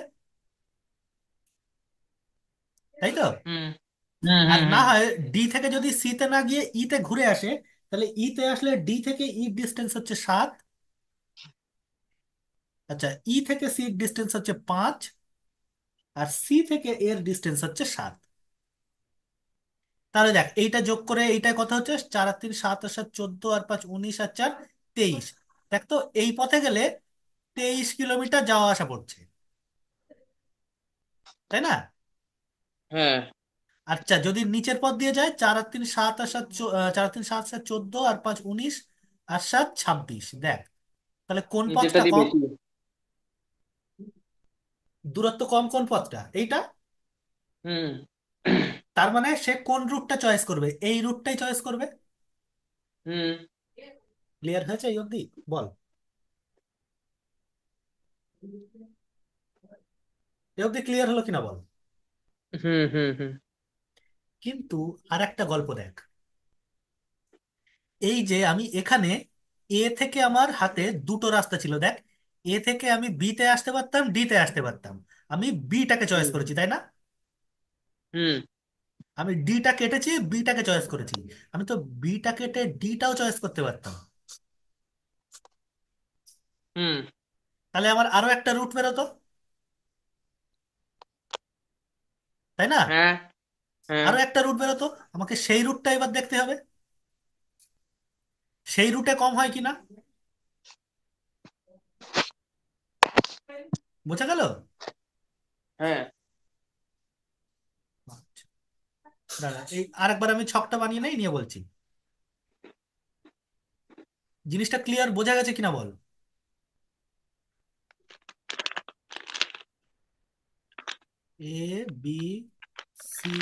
তাই তো? হুম। হুম। আর হুম। না হুম। হয় ডি থেকে যদি সি তে না গিয়ে ই তে ঘুরে আসে, তাহলে ই তে আসলে ডি থেকে ই ডিস্টেন্স হচ্ছে 7, আচ্ছা ই থেকে সি ডিস্টেন্স হচ্ছে 5, আর সি থেকে এর ডিস্টেন্স হচ্ছে 7। তাহলে দেখ, এইটা যোগ করে এইটা কত হচ্ছে? 4 আর 3 7, আর 7 14, আর 5 19, আর 4 23। দেখ তো, এই পথে গেলে 23 কিলোমিটার যাওয়া আসা পড়ছে, তাই না? হ্যাঁ। আচ্ছা, যদি নিচের পথ দিয়ে যায়, 4 আর 3 7, আর 7 4 আর 3 7 7 14, আর 5 19, আর 7 26। দেখ, তাহলে কোন নিচেরটা পথটা দিয়ে কম? বেশি। দূরত্ব কম কোন পথটা? এইটা। হুম। তার মানে সে কোন রুটটা চয়েস করবে? এই রুটটাই চয়েস করবে। হুম। ক্লিয়ার হয়েছে এই অবধি? বল, এই অবধি ক্লিয়ার হলো কিনা বল। হুম। হুম। হুম। কিন্তু আর একটা গল্প দেখ, এই যে আমি এখানে এ থেকে আমার হাতে দুটো রাস্তা ছিল, দেখ, এ থেকে আমি বি তে আসতে পারতাম, ডি তে আসতে পারতাম। আমি বিটাকে চয়েস হুম। করেছি, তাই না? হুম। আমি ডিটা কেটেছি, বিটাকে চয়েস করেছি। আমি তো বিটা কেটে ডিটাও চয়েস করতে পারতাম, হুম। তাহলে আমার আরো একটা রুট বেরোতো, তাই না? হ্যাঁ। হ্যাঁ। আরো একটা রুট বেরোতো, আমাকে সেই রুটটা এবার দেখতে হবে, সেই রুটে কম হয় কিনা। বোঝা গেল? হ্যাঁ। আচ্ছা, দাঁড়া, এই আরেকবার আমি ছকটা বানিয়ে নেই, নিয়ে বলছি। জিনিসটা ক্লিয়ার বোঝা গেছে কিনা বল। এ, বি, সি,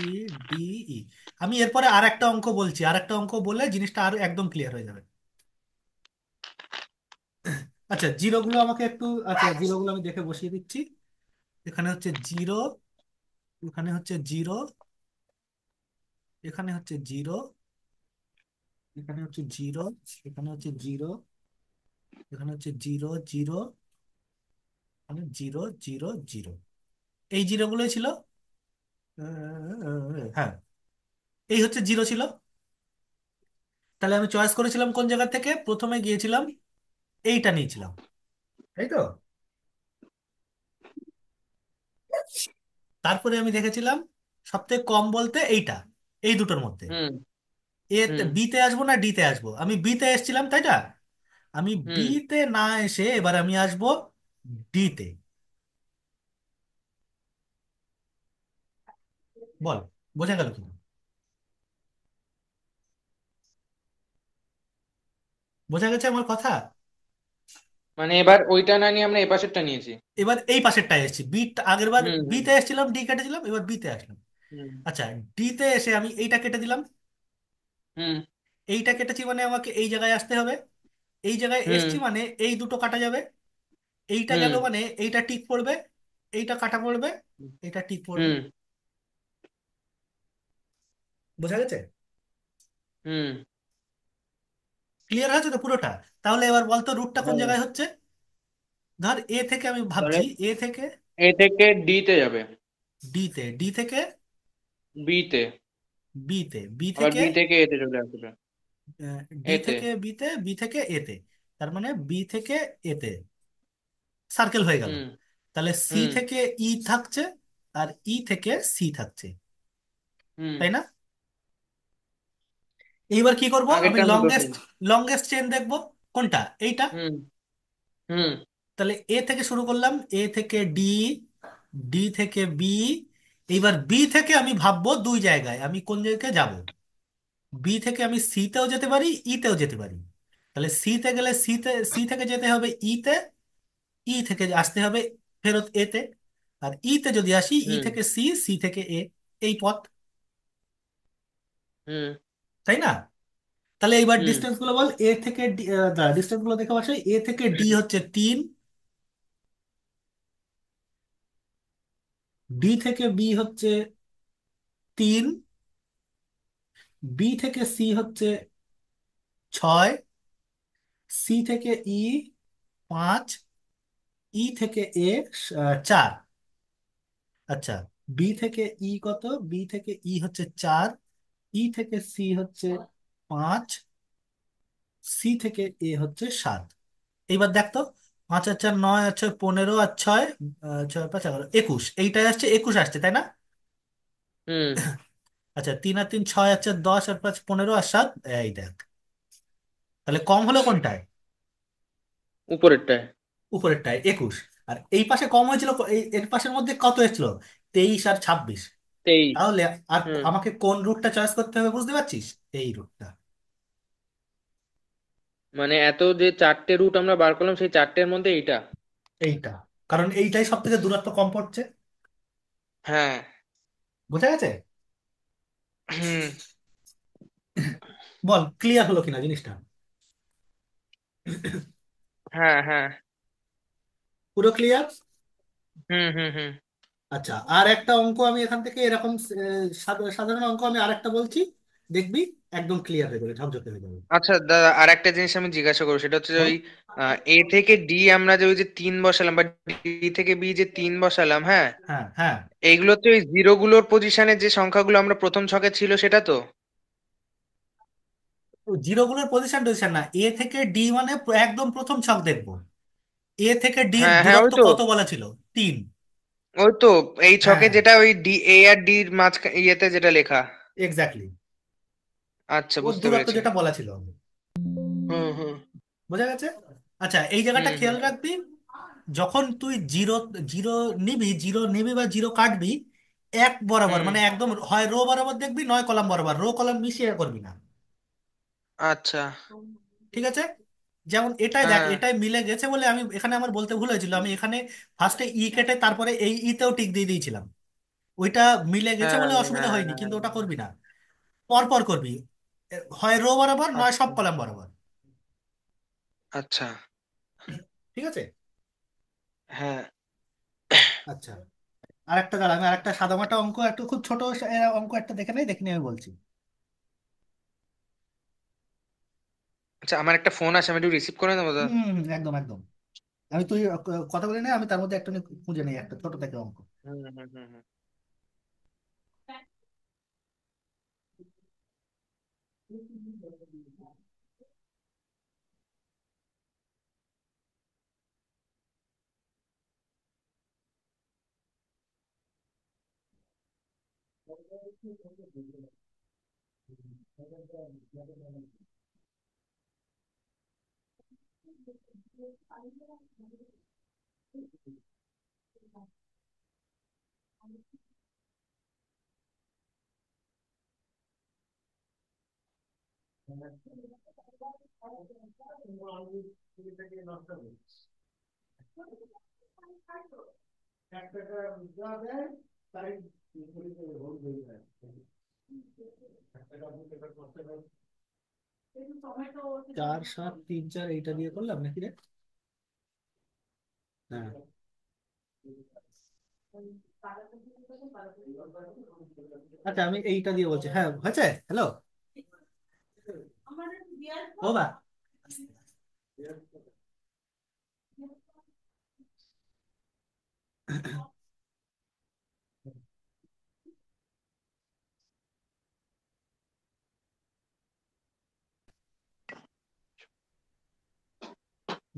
ডি, ই। আমি এরপরে আর একটা অঙ্ক বলছি, আর একটা অঙ্ক বলে জিনিসটা আরো একদম ক্লিয়ার হয়ে যাবে। আচ্ছা, জিরো গুলো আমাকে একটু, আচ্ছা জিরো গুলো আমি দেখে বসিয়ে দিচ্ছি। এখানে হচ্ছে জিরো, এখানে হচ্ছে জিরো, এখানে হচ্ছে জিরো, এখানে হচ্ছে জিরো, এখানে হচ্ছে জিরো, এখানে হচ্ছে জিরো জিরো, এখানে জিরো জিরো জিরো। এই জিরো গুলোই ছিল। হ্যাঁ, এই হচ্ছে জিরো ছিল। তাহলে আমি চয়েস করেছিলাম কোন জায়গা থেকে? প্রথমে গিয়েছিলাম, এইটা নিয়েছিলাম, তাই তো? তারপরে আমি দেখেছিলাম সব থেকে কম বলতে এইটা, এই দুটোর মধ্যে হুম। এ হুম। বিতে আসবো না ডিতে আসবো? আমি বিতে এসেছিলাম, তাই না? আমি হুম। বিতে না এসে এবার আমি আসবো ডিতে। বল, বোঝা গেল কি? বোঝা গেছে আমার কথা? মানে এবার ওইটা না নিয়ে আমরা এপাশেরটা নিয়েছি। এবার এই পাশেরটায় এসেছি, বি। আগের বার হুম হুম বিতে এসেছিলাম, ডি কেটে দিলাম, এবার বিতে আসলাম। হুম আচ্ছা, ডিতে এসে আমি এইটা কেটে দিলাম। হুম এইটা কেটেছি মানে আমাকে এই জায়গায় আসতে হবে। এই জায়গায় হুম এসছি মানে এই দুটো কাটা যাবে। এইটা গেল হুম মানে এইটা টিক পড়বে। এইটা কাটা পড়বে। এইটা টিক পড়বে। হুম বোঝা গেছে? হুম। ক্লিয়ার হয়েছে তো পুরোটা? তাহলে এবার বলতো রুটটা কোন হ্যাঁ, জায়গায় হচ্ছে। ধর এ থেকে আমি তাহলে ভাবছি, এ থেকে এ থেকে ডি তে যাবে। ডি তে, ডি থেকে বি তে। বি তে, বি আবার থেকে বি থেকে এ তে চলে আসবে। ডি এতে। থেকে বি তে, বি থেকে এ তে। তার মানে বি থেকে এ তে সার্কেল হয়ে গেল। হুম তাহলে সি হুম থেকে ই থাকছে, আর ই থেকে সি থাকছে, হুম। তাই না? এইবার কি করব, আমি আগেরটার মতো লংগেস্ট সেম। লংগেস্ট চেন দেখব। কোনটা? এইটা। হুম হুম তাহলে এ থেকে শুরু করলাম, এ থেকে ডি, ডি থেকে বি। এইবার বি থেকে আমি ভাববো দুই জায়গায় আমি কোন জায়গায় যাব। বি থেকে আমি সি তেও যেতে পারি, ই তেও যেতে পারি। তাহলে সি তে গেলে সি থেকে যেতে হবে ই তে, ই থেকে আসতে হবে ফেরত এ তে। আর ই তে যদি আসি, ই হুম থেকে সি, সি থেকে এ, এই পথ। হুম তাই না? তাহলে এইবার হুম ডিস্টেন্স গুলো বল, এ থেকে ডি। ডিস্টেন্স গুলো দেখে পাচ্ছি, এ থেকে ডি হচ্ছে 3, ডি থেকে বি হচ্ছে 3, বি থেকে সি হচ্ছে 6, সি থেকে ই 5, ই থেকে এ 4। আচ্ছা, বি থেকে ই কত? বি থেকে ই হচ্ছে 4, ই থেকে সি হচ্ছে 5, সি থেকে এ হচ্ছে 7। এইবার দেখতো, 5 আর 4 9, আর 6 15, আর 6 6 5 11 21, এইটাই আসছে 21 আসছে, তাই না? হুম। আচ্ছা, 3 আর 3 6, আর 4 10, আর 5 15, আর 7 এই দেখ। তাহলে কম হলো কোনটায়? উপরেরটায়। উপরেরটায় 21। আর এই পাশে কম হয়েছিল এর পাশের মধ্যে কত এসেছিল? 23 আর 26। 23। তাহলে আর হুম। আমাকে কোন রুটটা চয়েস করতে হবে বুঝতে পারছিস? এই রুটটা। মানে এত যে চারটে রুট আমরা বার করলাম সেই চারটের মধ্যে এইটা। এইটা, কারণ এইটাই সব থেকে দূরত্ব কম পড়ছে। হ্যাঁ। বোঝা গেছে? হুম। বল ক্লিয়ার হলো কিনা জিনিসটা? হ্যাঁ হ্যাঁ। পুরো ক্লিয়ার? হুম হুম হুম। আচ্ছা, আর একটা অঙ্ক আমি এখান থেকে এরকম সাধারণ অঙ্ক আমি আর একটা বলছি, দেখবি একদম ক্লিয়ার হয়ে যাবে, ঝকঝকে হয়ে যাবে। আচ্ছা দাদা, আর একটা জিনিস আমি জিজ্ঞাসা করবো, সেটা হচ্ছে যে বল। ওই এ থেকে ডি আমরা যে ওই যে 3 বসালাম, বা ডি থেকে বি যে 3 বসালাম, হ্যাঁ, হ্যাঁ, হ্যাঁ। এইগুলোতে ওই জিরো গুলোর পজিশনে যে সংখ্যাগুলো আমরা প্রথম ছকে ছিল সেটা তো। জিরো গুলোর পজিশন টজিশন না, এ থেকে ডি মানে একদম প্রথম ছক দেখবো। এ থেকে ডির হ্যাঁ হ্যাঁ, ওই দূরত্ব তো। কত বলা ছিল? 3। ওই তো, এই ছকে হ্যাঁ, যেটা ওই ডি, এ আর ডির মাঝখানে ইয়েতে যেটা লেখা। এক্স্যাক্টলি। আচ্ছা, ওর বুঝতে দূরত্ব পেরেছি। যেটা বলা ছিল। হুম হুম বোঝা গেছে? আচ্ছা, এই জায়গাটা হুম খেয়াল হুম রাখবি। যখন তুই জিরো জিরো নিবি বা জিরো কাটবি, এক বরাবর হুম। মানে একদম হয় রো বরাবর দেখবি, নয় কলাম বরাবর, রো কলাম মিশিয়ে করবি না। আচ্ছা। ঠিক আছে? যেমন এটাই দেখ, হ্যাঁ এটাই মিলে গেছে বলে আমি এখানে আমার বলতে ভুল হয়েছিল, আমি এখানে ফার্স্টে ই কেটে তারপরে এই ইতেও টিক দিয়ে দিয়েছিলাম। ওইটা মিলে গেছে হ্যাঁ বলে হ্যাঁ অসুবিধা হ্যাঁ হয়নি, হ্যাঁ, কিন্তু ওটা হ্যাঁ। করবি না। পর পর করবি, হয় রো বরাবর নয় সব আচ্ছা কলাম বরাবর। আচ্ছা। ঠিক আছে? হ্যাঁ। আচ্ছা, আরেকটা দাঁড়া, আমি আরেকটা সাদামাটা অঙ্ক, একটু খুব ছোট অঙ্ক একটা দেখে নেই, দেখে নিয়ে আমি বলছি। আচ্ছা, আমার একটা ফোন আছে, আমি একটু রিসিভ করে নেবো দাদা। একদম একদম। আমি তুই কথা বলে নে, আমি তার মধ্যে একটা খুঁজে নেই একটা ছোট থেকে অঙ্ক। হুম হুম হুম হুম। চার সাত তিন চার এইটা দিয়ে করলাম নাকি রে? হ্যাঁ। আচ্ছা আমি এইটা দিয়ে বলছি, হ্যাঁ হয়েছে। হ্যালো, ও বা,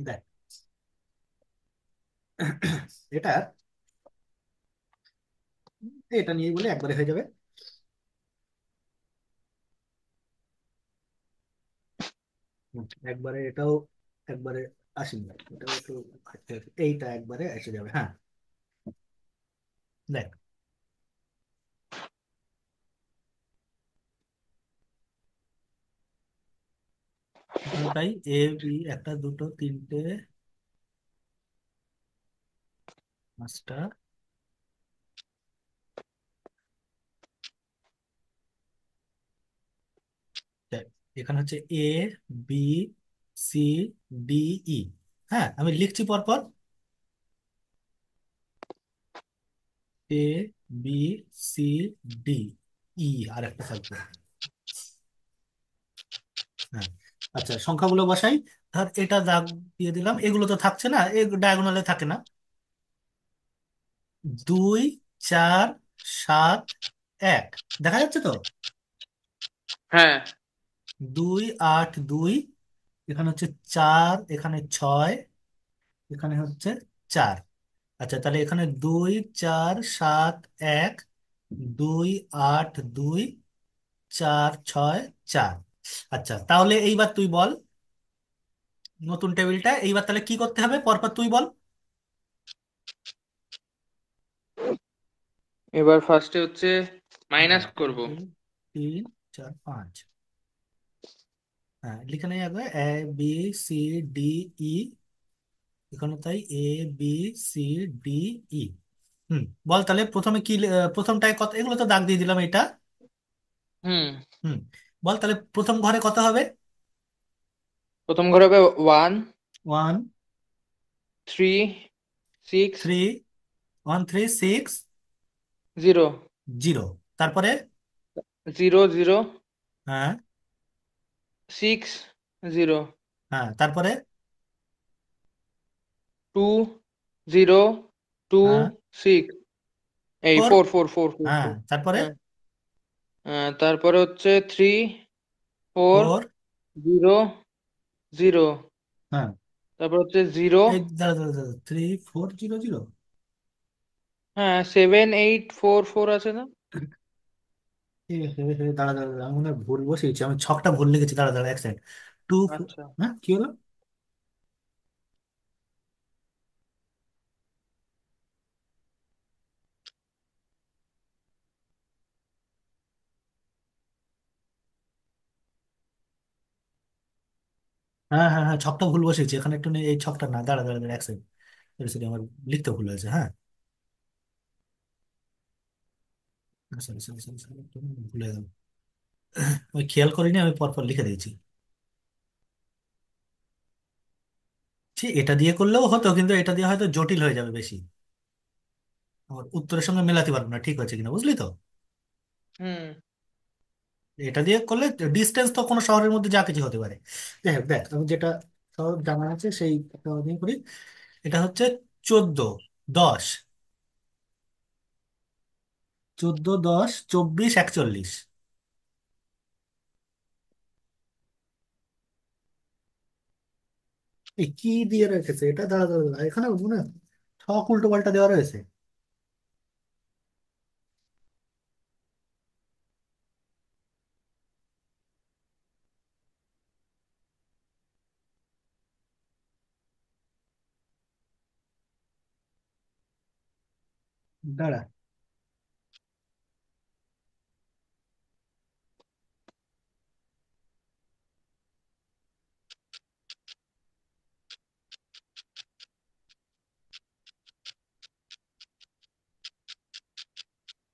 দেখ এটা, এটা নিয়ে বলে একবারে হয়ে যাবে। একবারে এটাও একবারে আসেনি, এটাও একটু খাটতে হবে। এইটা একবারে এসে যাবে, হ্যাঁ। দেখ, এখানে তাই এ বি একটা দুটো তিনটে পাঁচটা, দেখ, এখানে হচ্ছে A B C D E. হ্যাঁ আমি লিখছি পরপর, A B C D E, আর একটা থাকবে। হ্যাঁ। আচ্ছা সংখ্যাগুলো বসাই। ধর এটা দাগ দিয়ে দিলাম, এগুলো তো থাকছে না, এই ডায়াগোনালে থাকে না। 2 4 7 1, দেখা যাচ্ছে তো? হ্যাঁ। 2 8 2, এখানে হচ্ছে 4, এখানে 6, এখানে হচ্ছে 4। আচ্ছা তাহলে এখানে 2 4 7 1, 2 8 2 4 6 4। আচ্ছা তাহলে এইবার তুই বল নতুন টেবিলটা, এইবার তাহলে কি করতে হবে পরপর তুই বল। এবার ফার্স্টে হচ্ছে মাইনাস দাঁড়া, করব। 2 3 4 5। হ্যাঁ লিখে নেই আগে, A B C D E, এখানে তাই A B C D E. হুম, বল তাহলে প্রথমে কি প্রথমটায় কত, এগুলো তো দাগ দিয়ে দিলাম এটা। হুম। হুম, বল তাহলে প্রথম ঘরে কত হবে? প্রথম ঘর হবে 1 1 3 6 3, 1 3 6 0 0। তারপরে? 0 0 হ্যাঁ। 6 0 হ্যাঁ তারপরে? 2 0 2 হ্যাঁ। 6, এই 4। 4 4 4 4 হ্যাঁ 4। তারপরে? হ্যাঁ। তারপরে হচ্ছে 3 4 4। 0 0। হ্যাঁ। তারপর হচ্ছে 0। এই দাঁড়া দাঁড়া দাঁড়া, 3 4 0 0। হ্যাঁ, 7 8 4 4 আছে না? দাঁড়া দাঁড়া দাঁড়া, আমি মনে হয় ভুল বসিয়েছি, আমি ছকটা ভুল লিখেছি, দাঁড়া দাঁড়া এক সেকেন্ড। টু। আচ্ছা। হ্যাঁ কি হলো? হ্যাঁ হ্যাঁ হ্যাঁ, ছকটা ভুল বসিয়েছি এখানে, একটু এই ছকটা না, দাঁড়া দাঁড়া দাঁড়া এক সেকেন্ড। সরি সরি, আমার লিখতে ভুল হয়েছে, হ্যাঁ। সরি সরি সরি সরি, একটু ভুলে গেল, আমি খেয়াল করিনি, আমি পরপর লিখে দিয়েছি। ঠিক, এটা দিয়ে করলেও হতো, কিন্তু এটা দিয়ে হয়তো জটিল হয়ে যাবে বেশি, আমার উত্তরের সঙ্গে মেলাতে পারবো না ঠিক আছে কিনা, বুঝলি তো? হুম। এটা দিয়ে করলে ডিস্টেন্স তো কোনো শহরের মধ্যে যা কিছু হতে পারে। যাই হোক, দেখ আমি যেটা শহর জানা আছে সেই দিয়ে করি। এটা হচ্ছে 14 10, 14 10 24 41। এই কি দিয়ে রেখেছে এটা, দাঁড়া দাঁড়া দাঁড়া, এখানে মনে হয় ছক উল্টো পাল্টা দেওয়া রয়েছে। দাঁড়া,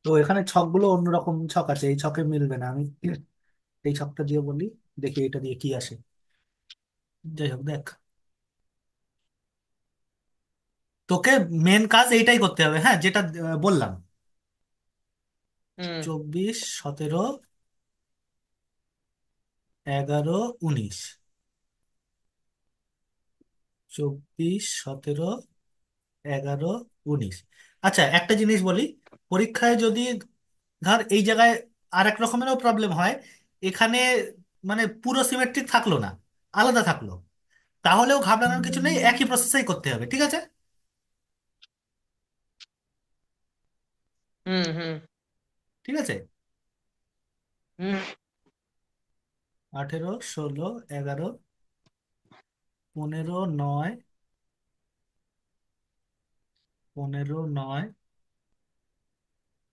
তো এখানে ছকগুলো অন্যরকম ছক আছে, এই ছকে মিলবে না। আমি এই ছকটা দিয়ে বলি, দেখি এটা দিয়ে কি আসে। যাই হোক দেখ, তোকে মেন কাজ এইটাই করতে হবে, হ্যাঁ, যেটা বললাম। হুম 24, 17, 11, 19। 24, 17, 11, 19। আচ্ছা, একটা জিনিস বলি, পরীক্ষায় যদি ধর এই জায়গায় আর এক রকমেরও প্রবলেম হয়, এখানে মানে পুরো সিমেট্রিক থাকলো না, আলাদা থাকলো, তাহলেও ঘাবড়ানোর কিছু নেই, একই প্রসেসেই করতে হবে, ঠিক আছে? হুম হুম ঠিক আছে। হুম 18, 16, 11, 15, 9, 15, 9,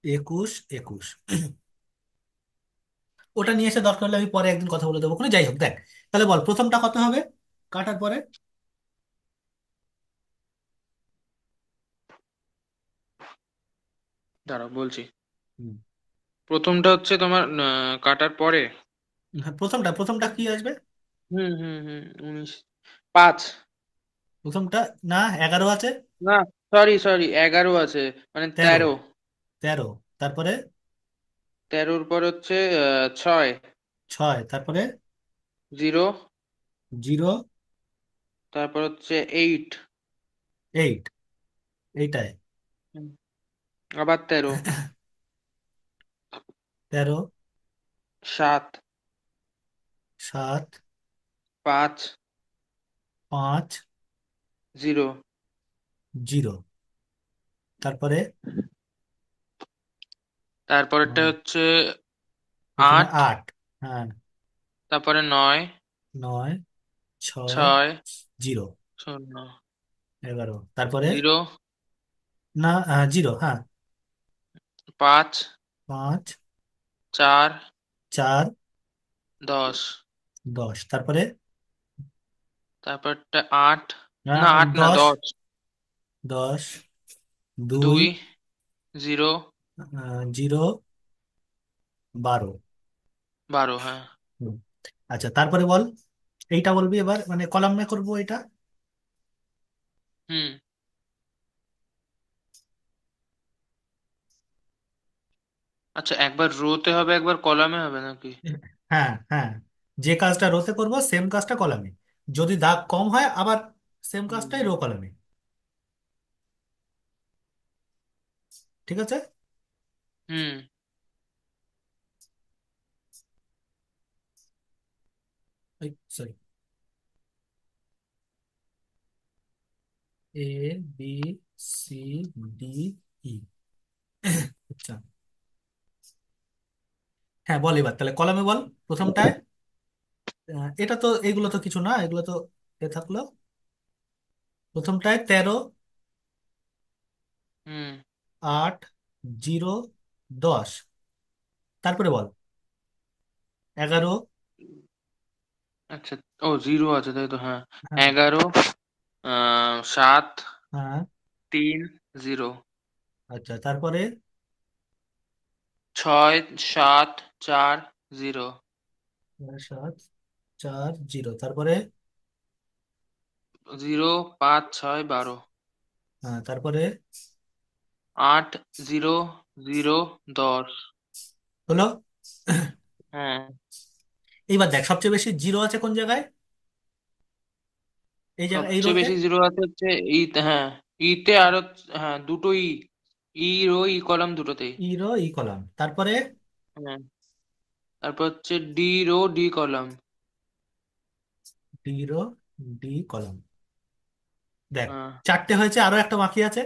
21, 21। ওটা নিয়ে এসে দরকার হলে আমি পরে একদিন কথা বলে দেবো কোনো, যাই হোক দেখ, তাহলে বল প্রথমটা কত হবে কাটার পরে? দাঁড়াও বলছি। হুম। প্রথমটা হচ্ছে তোমার কাটার পরে। হ্যাঁ, প্রথমটা কি আসবে? হুম 19, 5। প্রথমটা, না, 11 আছে। না, সরি সরি, 11 আছে, মানে 13, 13। 13, তারপরে 13-র পর হচ্ছে 6। 6, তারপরে 0। 0, তারপর হচ্ছে 8। 8, এইটাই। আবার 13। 13, 7। 7, 5। 5, 0। 0, তারপরে তারপরেরটা হুম, হচ্ছে এখানে 8। 8, হ্যাঁ, তারপরে 9। 9, 6, 6। 0, শূন্য। 11, তারপরে 0। না, 0, হ্যাঁ, 5। 5, 4। 4, 10। 10, তারপরে তারপরটা 8। না, 8 না, 10, 10। 10, 2, 2। 0। 0, 12। 12, হ্যাঁ। হুম। আচ্ছা, তারপরে বল, এইটা বলবি এবার, মানে কলামে করবো এটা। হুম। আচ্ছা, একবার রোতে হবে, একবার কলামে হবে নাকি? হ্যাঁ, হ্যাঁ, যে কাজটা রোতে করব সেম কাজটা কলামে, যদি দাগ কম হয় আবার সেম কাজটাই হুম রো কলামে, ঠিক আছে? হুম সরি, এ, বি, সি, ডি, ই। আচ্ছা, হ্যাঁ, বল এবার তাহলে কলামে বল প্রথমটায়। এটা তো, এগুলো তো কিছু না, এগুলো তো এ থাকলো। প্রথমটায় 13, হুম 8, 0, 10, তারপরে বল 11। আচ্ছা। ও, 0 আছে তাই তো, হ্যাঁ। হ্যাঁ, 11। 7। হ্যাঁ, 3। 0। আচ্ছা, তারপরে 6। 7। 4। 0। 7, 4, 0, তারপরে 0। 5। 6। 12। হ্যাঁ, তারপরে 8। 0। 0। 10। হলো। হ্যাঁ। এইবার দেখ সবচেয়ে বেশি জিরো আছে কোন জায়গায়, এই জায়গায়, এই সবচেয়ে রোতে। বেশি 0 আছে হচ্ছে ইতে, হ্যাঁ। ইতে আর হ্যাঁ, দুটো ই। ই রো, ই কলাম দুটোতেই। ই রো ই কলাম, তারপরে হ্যাঁ। তারপর হচ্ছে D row, D column. D row D column. দেখ, হ্যাঁ। 4টে হয়েছে, আরো একটা বাকি আছে,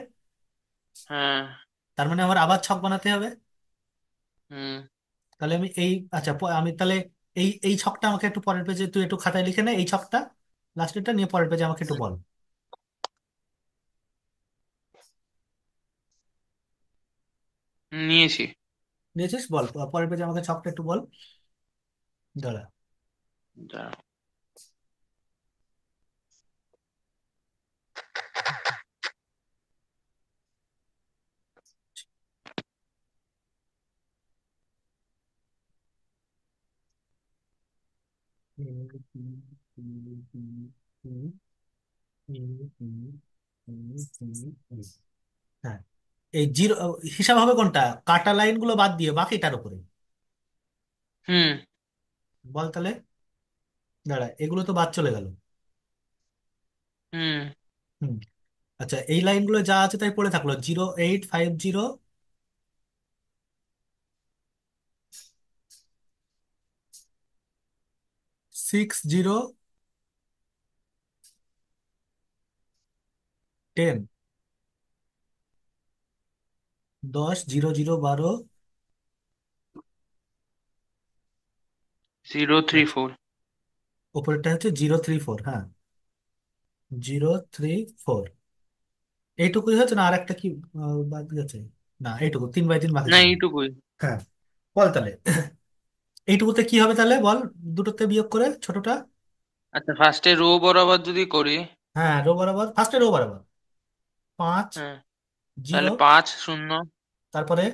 হ্যাঁ। তার মানে আমার আবার ছক বানাতে হবে। হুম তাহলে আমি এই, আচ্ছা, আমি তাহলে এই ছকটা আমাকে একটু পরের পেজে, তুই একটু খাতায় লিখে নে এই ছকটা, লাস্টেরটা নিয়ে পরের পেজে আমাকে একটু বল। নিয়েছি। নিয়েছিস, বল পরের পেজে আমাকে ছকটা একটু বল। দাঁড়া। দাঁড়াও। হ্যাঁ, এই জিরো হিসাব হবে কোনটা, কাটা লাইন গুলো বাদ দিয়ে বাকিটার উপরে। হুম। বল তাহলে। দাঁড়া, এগুলো তো বাদ চলে গেল। হুম। হুম। আচ্ছা, এই লাইনগুলো যা আছে তাই পড়ে থাকলো, 0850, 60, 10, 10, 00, 12। 0 3 আচ্ছা, 4। উপরেরটা হচ্ছে 034, হ্যাঁ, 034। এইটুকুই হচ্ছে না আর একটা কি বাদ গেছে? না, এইটুকু 3/3 বাকি না, ছিল। এইটুকুই। হ্যাঁ, বল তাহলে। এইটুকুতে কি হবে তাহলে বল, দুটোতে বিয়োগ করে ছোটটা। আচ্ছা, ফার্স্টে রো বরাবর যদি করি। হ্যাঁ, রো বরাবর, ফার্স্টে রো বরাবর। পাঁচ, হ্যাঁ, জিরো, তাহলে 5 0। তারপরে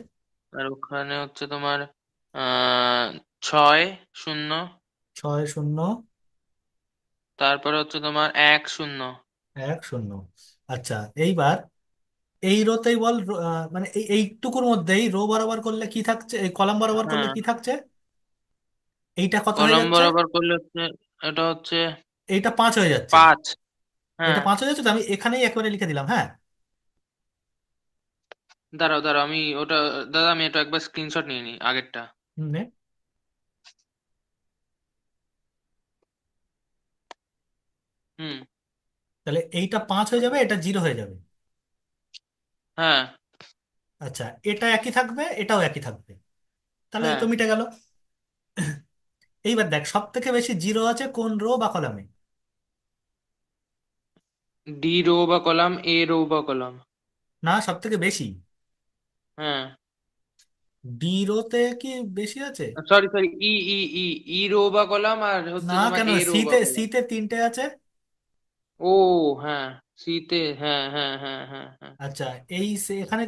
আর ওখানে হচ্ছে তোমার 6 0। 6 0, তারপরে হচ্ছে তোমার 1 0। 1 0। আচ্ছা, এইবার এই রোতেই বল, মানে এইটুকুর মধ্যেই রো বরাবর করলে কি থাকছে, এই কলাম বরাবর করলে হ্যাঁ, কি থাকছে? এইটা কত হয়ে কলম যাচ্ছে? বরাবর করলে হচ্ছে এটা হচ্ছে এইটা 5 হয়ে যাচ্ছে। 5। এটা হ্যাঁ। 5 হয়ে যাচ্ছে, তো আমি এখানেই একবারে লিখে দিলাম, হ্যাঁ। দাঁড়াও দাঁড়াও, আমি ওটা, দাদা আমি এটা একবার স্ক্রিনশট নিয়ে নিই আগেরটা। নে। হুম। তাহলে এইটা 5 হয়ে যাবে, এটা 0 হয়ে যাবে। হ্যাঁ। আচ্ছা, এটা একই থাকবে, এটাও একই থাকবে, তাহলে এই হ্যাঁ, তো মিটে গেল। এইবার দেখ, সব থেকে বেশি জিরো আছে কোন রো বা কলামে? ডি রো বা কলাম, এ রো বা কলাম। না, সব থেকে বেশি হ্যাঁ। ডি রোতে কি বেশি আছে? সরি সরি, ই ই ই ই রো বা কলাম, আর হচ্ছে না, তোমার কেন, এ রো বা সিতে কলাম। সিতে 3টে আছে। ও, হ্যাঁ, সিতে, হ্যাঁ হ্যাঁ হ্যাঁ হ্যাঁ হ্যাঁ। আচ্ছা, এখানে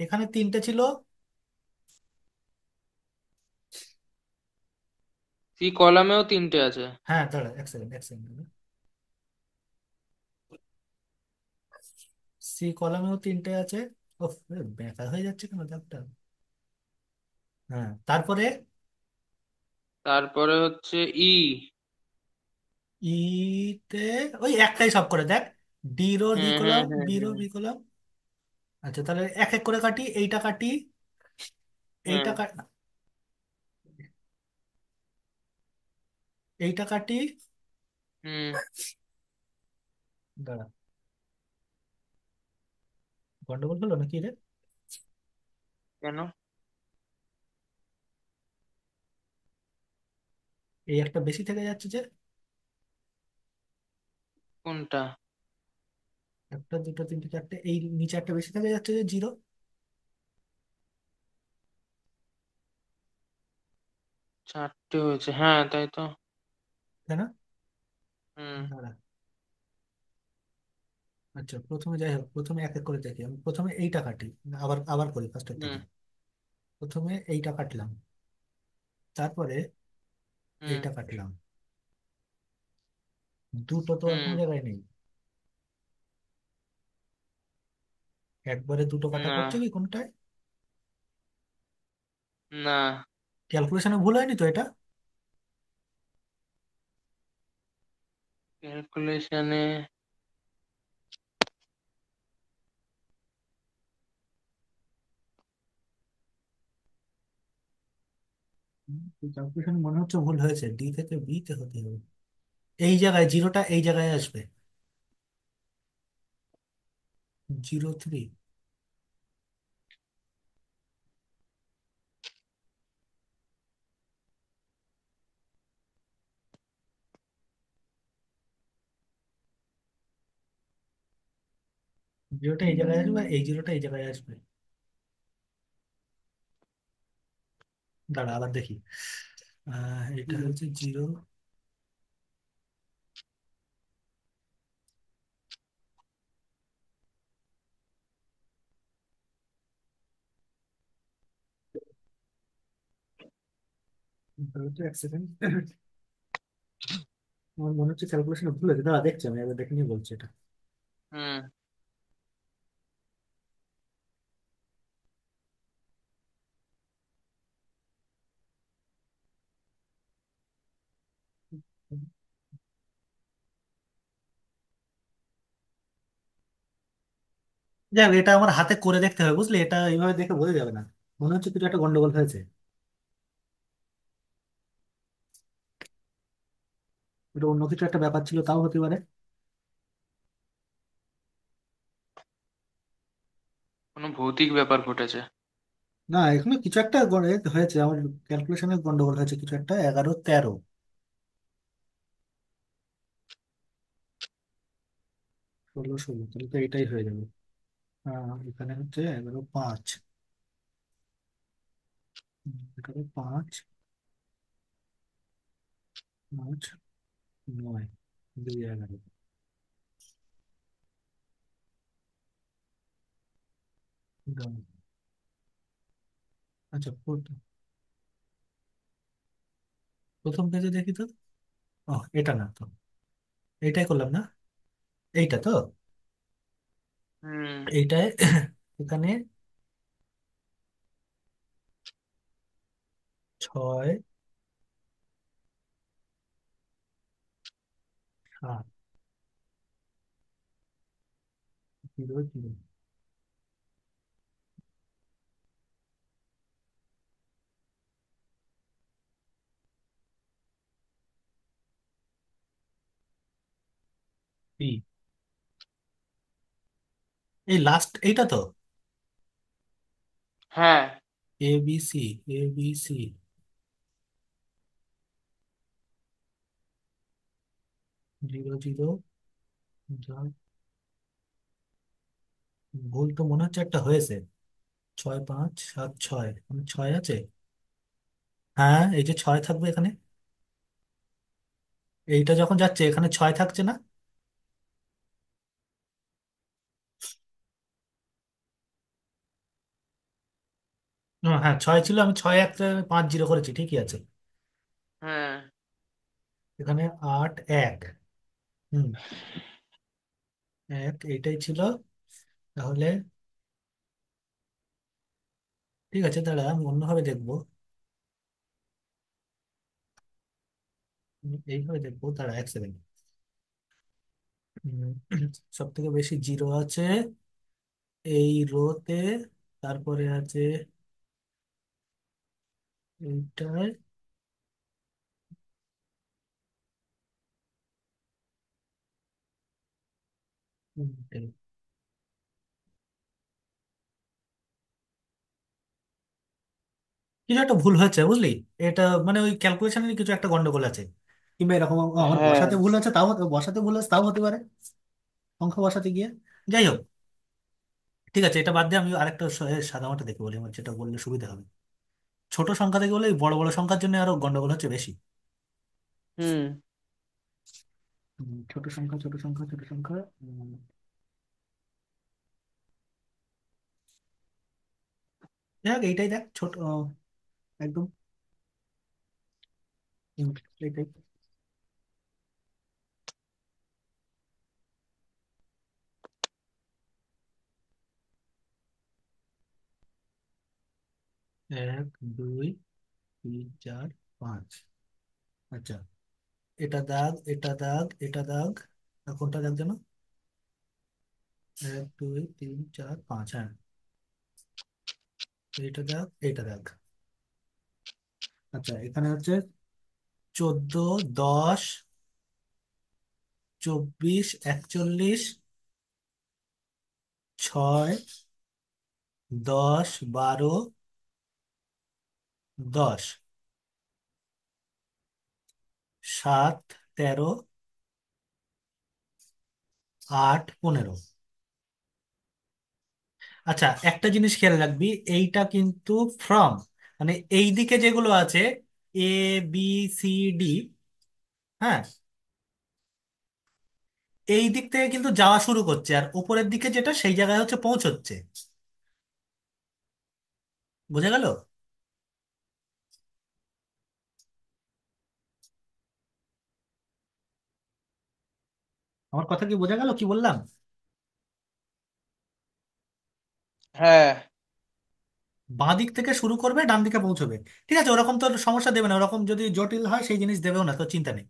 এখানে 3টে ছিল। সি কলামেও 3টে আছে। হ্যাঁ, দাঁড়া, এক সেকেন্ড, এক সেকেন্ড। সি কলামেও 3টে আছে। ওফ, বেকার হয়ে যাচ্ছে কেন দাগটা? হ্যাঁ, তারপরে তারপরে হচ্ছে ই। ইতে ওই একটাই সব করে দেখ, ডি রো ডি হ্যাঁ হ্যাঁ কলাম, হ্যাঁ বি রো হ্যাঁ বি কলাম। আচ্ছা, তাহলে এক এক করে কাটি, এইটা কাটি, হ্যাঁ। এইটা কাটি, এইটা কাটি। হুম। দাঁড়া, গন্ডগোল হলো নাকি রে? কেন? এই একটা বেশি থেকে যাচ্ছে যে, কোনটা? একটা, দুটো, তিনটে, চারটে, এই নিচে একটা বেশি থেকে যাচ্ছে যে, জিরো। 4টে হয়েছে, হ্যাঁ তাই তো। তাই না? হুম। দাঁড়া। আচ্ছা, প্রথমে যাই হোক, প্রথমে এক এক করে দেখি, আমি প্রথমে এইটা কাটি। আবার আবার করি ফার্স্টের হুম। থেকে। প্রথমে এইটা কাটলাম, তারপরে হুম। এইটা কাটলাম। দুটো তো আর হুম। কোনো জায়গায় নেই। একবারে দুটো কাটা না পড়ছে কি কোনটায়? না, ক্যালকুলেশনে ভুল হয়নি তো এটা? ক্যালকুলেশনে। ক্যালকুলেশনে মনে হচ্ছে ভুল হয়েছে, ডি থেকে বি তে হতে হবে। এই জায়গায় জিরোটা এই জায়গায় আসবে, 03। জিরোটা এই জায়গায় আসবে, আর এই জিরোটা এই জায়গায় আসবে। দাঁড়া, আবার দেখি। এটা হচ্ছে জিরো। এক সেকেন্ড। আমার মনে হচ্ছে ক্যালকুলেশন ভুল হয়েছে, দাঁড়া দেখছি, আমি একবার দেখে নিয়ে বলছি এটা। হুম। যাক, এটা আমার হাতে করে দেখতে হবে বুঝলি, এটা এইভাবে দেখে বোঝা যাবে না। মনে হচ্ছে কিছু একটা গন্ডগোল হয়েছে। এটা অন্য কিছু একটা ব্যাপার ছিল, তাও হতে পারে। কোনো ভৌতিক ব্যাপার ঘটেছে। না, এখানে কিছু একটা হয়েছে, আমার ক্যালকুলেশনের গন্ডগোল হয়েছে কিছু একটা, 11 13। 16 16, তাহলে তো এটাই হয়ে যাবে। এখানে হচ্ছে 11 5। 5 5 9 2 11। দাও। আচ্ছা, প্রথম পেজে দেখি তো। ও, এটা না তো, এইটাই করলাম না, এইটা তো, হুম। এইটাই। এখানে 6 7 0 0। এই লাস্ট এইটা তো, হ্যাঁ। ABC, ABC 0 0। ভুল তো মনে হচ্ছে একটা হয়েছে। 6 5 7 6, মানে 6 আছে। হ্যাঁ, এই যে 6 থাকবে এখানে, এইটা যখন যাচ্ছে এখানে 6 থাকছে না। হ্যাঁ, 6 ছিল, আমি 6 1 5 0 করেছি, ঠিকই আছে। হ্যাঁ। এখানে 8 1। হুম, 1 এইটাই ছিল। তাহলে ঠিক আছে, দাঁড়া আমি অন্যভাবে দেখবো। এইভাবে দেখবো, দাঁড়া 1 সেকেন্ড। সব থেকে বেশি জিরো আছে এই রোতে, তারপরে আছে এইটায়। এই। কিছু একটা ভুল হয়েছে বুঝলি, এটা মানে ওই ক্যালকুলেশনের কিছু একটা গন্ডগোল আছে, কিংবা এরকম আমার হ্যাঁ। বসাতে ভুল আছে, তাও বসাতে ভুল আছে তাও হতে পারে, অঙ্ক বসাতে গিয়ে। যাই হোক, ঠিক আছে, এটা বাদ দিয়ে আমি আরেকটা সাধারণত দেখে বলি, আমার যেটা বললে সুবিধা হবে। ছোট সংখ্যা থেকে বলে এই বড় বড় সংখ্যার জন্য আরো গন্ডগোল হচ্ছে বেশি। হুম। ছোট সংখ্যা, ছোট সংখ্যা, ছোট সংখ্যা। দেখ এইটাই, দেখ ছোট, একদম। হুম, এইটাই। 1 2 3 4 5। আচ্ছা, এটা দাগ, এটা দাগ, এটা দাগ, আর কোনটা দাগ যেন? 1 2 3 4 5, হ্যাঁ। এইটা দাগ, এইটা দাগ। আচ্ছা, এখানে হচ্ছে 14 10 41 6 10 12 10 7 13 8 15। আচ্ছা, একটা জিনিস খেয়াল রাখবি, এইটা কিন্তু ফ্রম, মানে এই দিকে যেগুলো আছে, ABCD, হ্যাঁ, এই দিক থেকে কিন্তু যাওয়া শুরু করছে, আর উপরের দিকে যেটা সেই জায়গায় হচ্ছে পৌঁছচ্ছে। বোঝা গেল? আমার কথা কি বোঝা গেল কি বললাম? হ্যাঁ। বাঁ দিক থেকে শুরু করবে, ডান দিকে পৌঁছবে। ঠিক আছে, ওরকম তো সমস্যা দেবে না, ওরকম যদি জটিল হয় সেই জিনিস দেবেও না, তো চিন্তা নেই।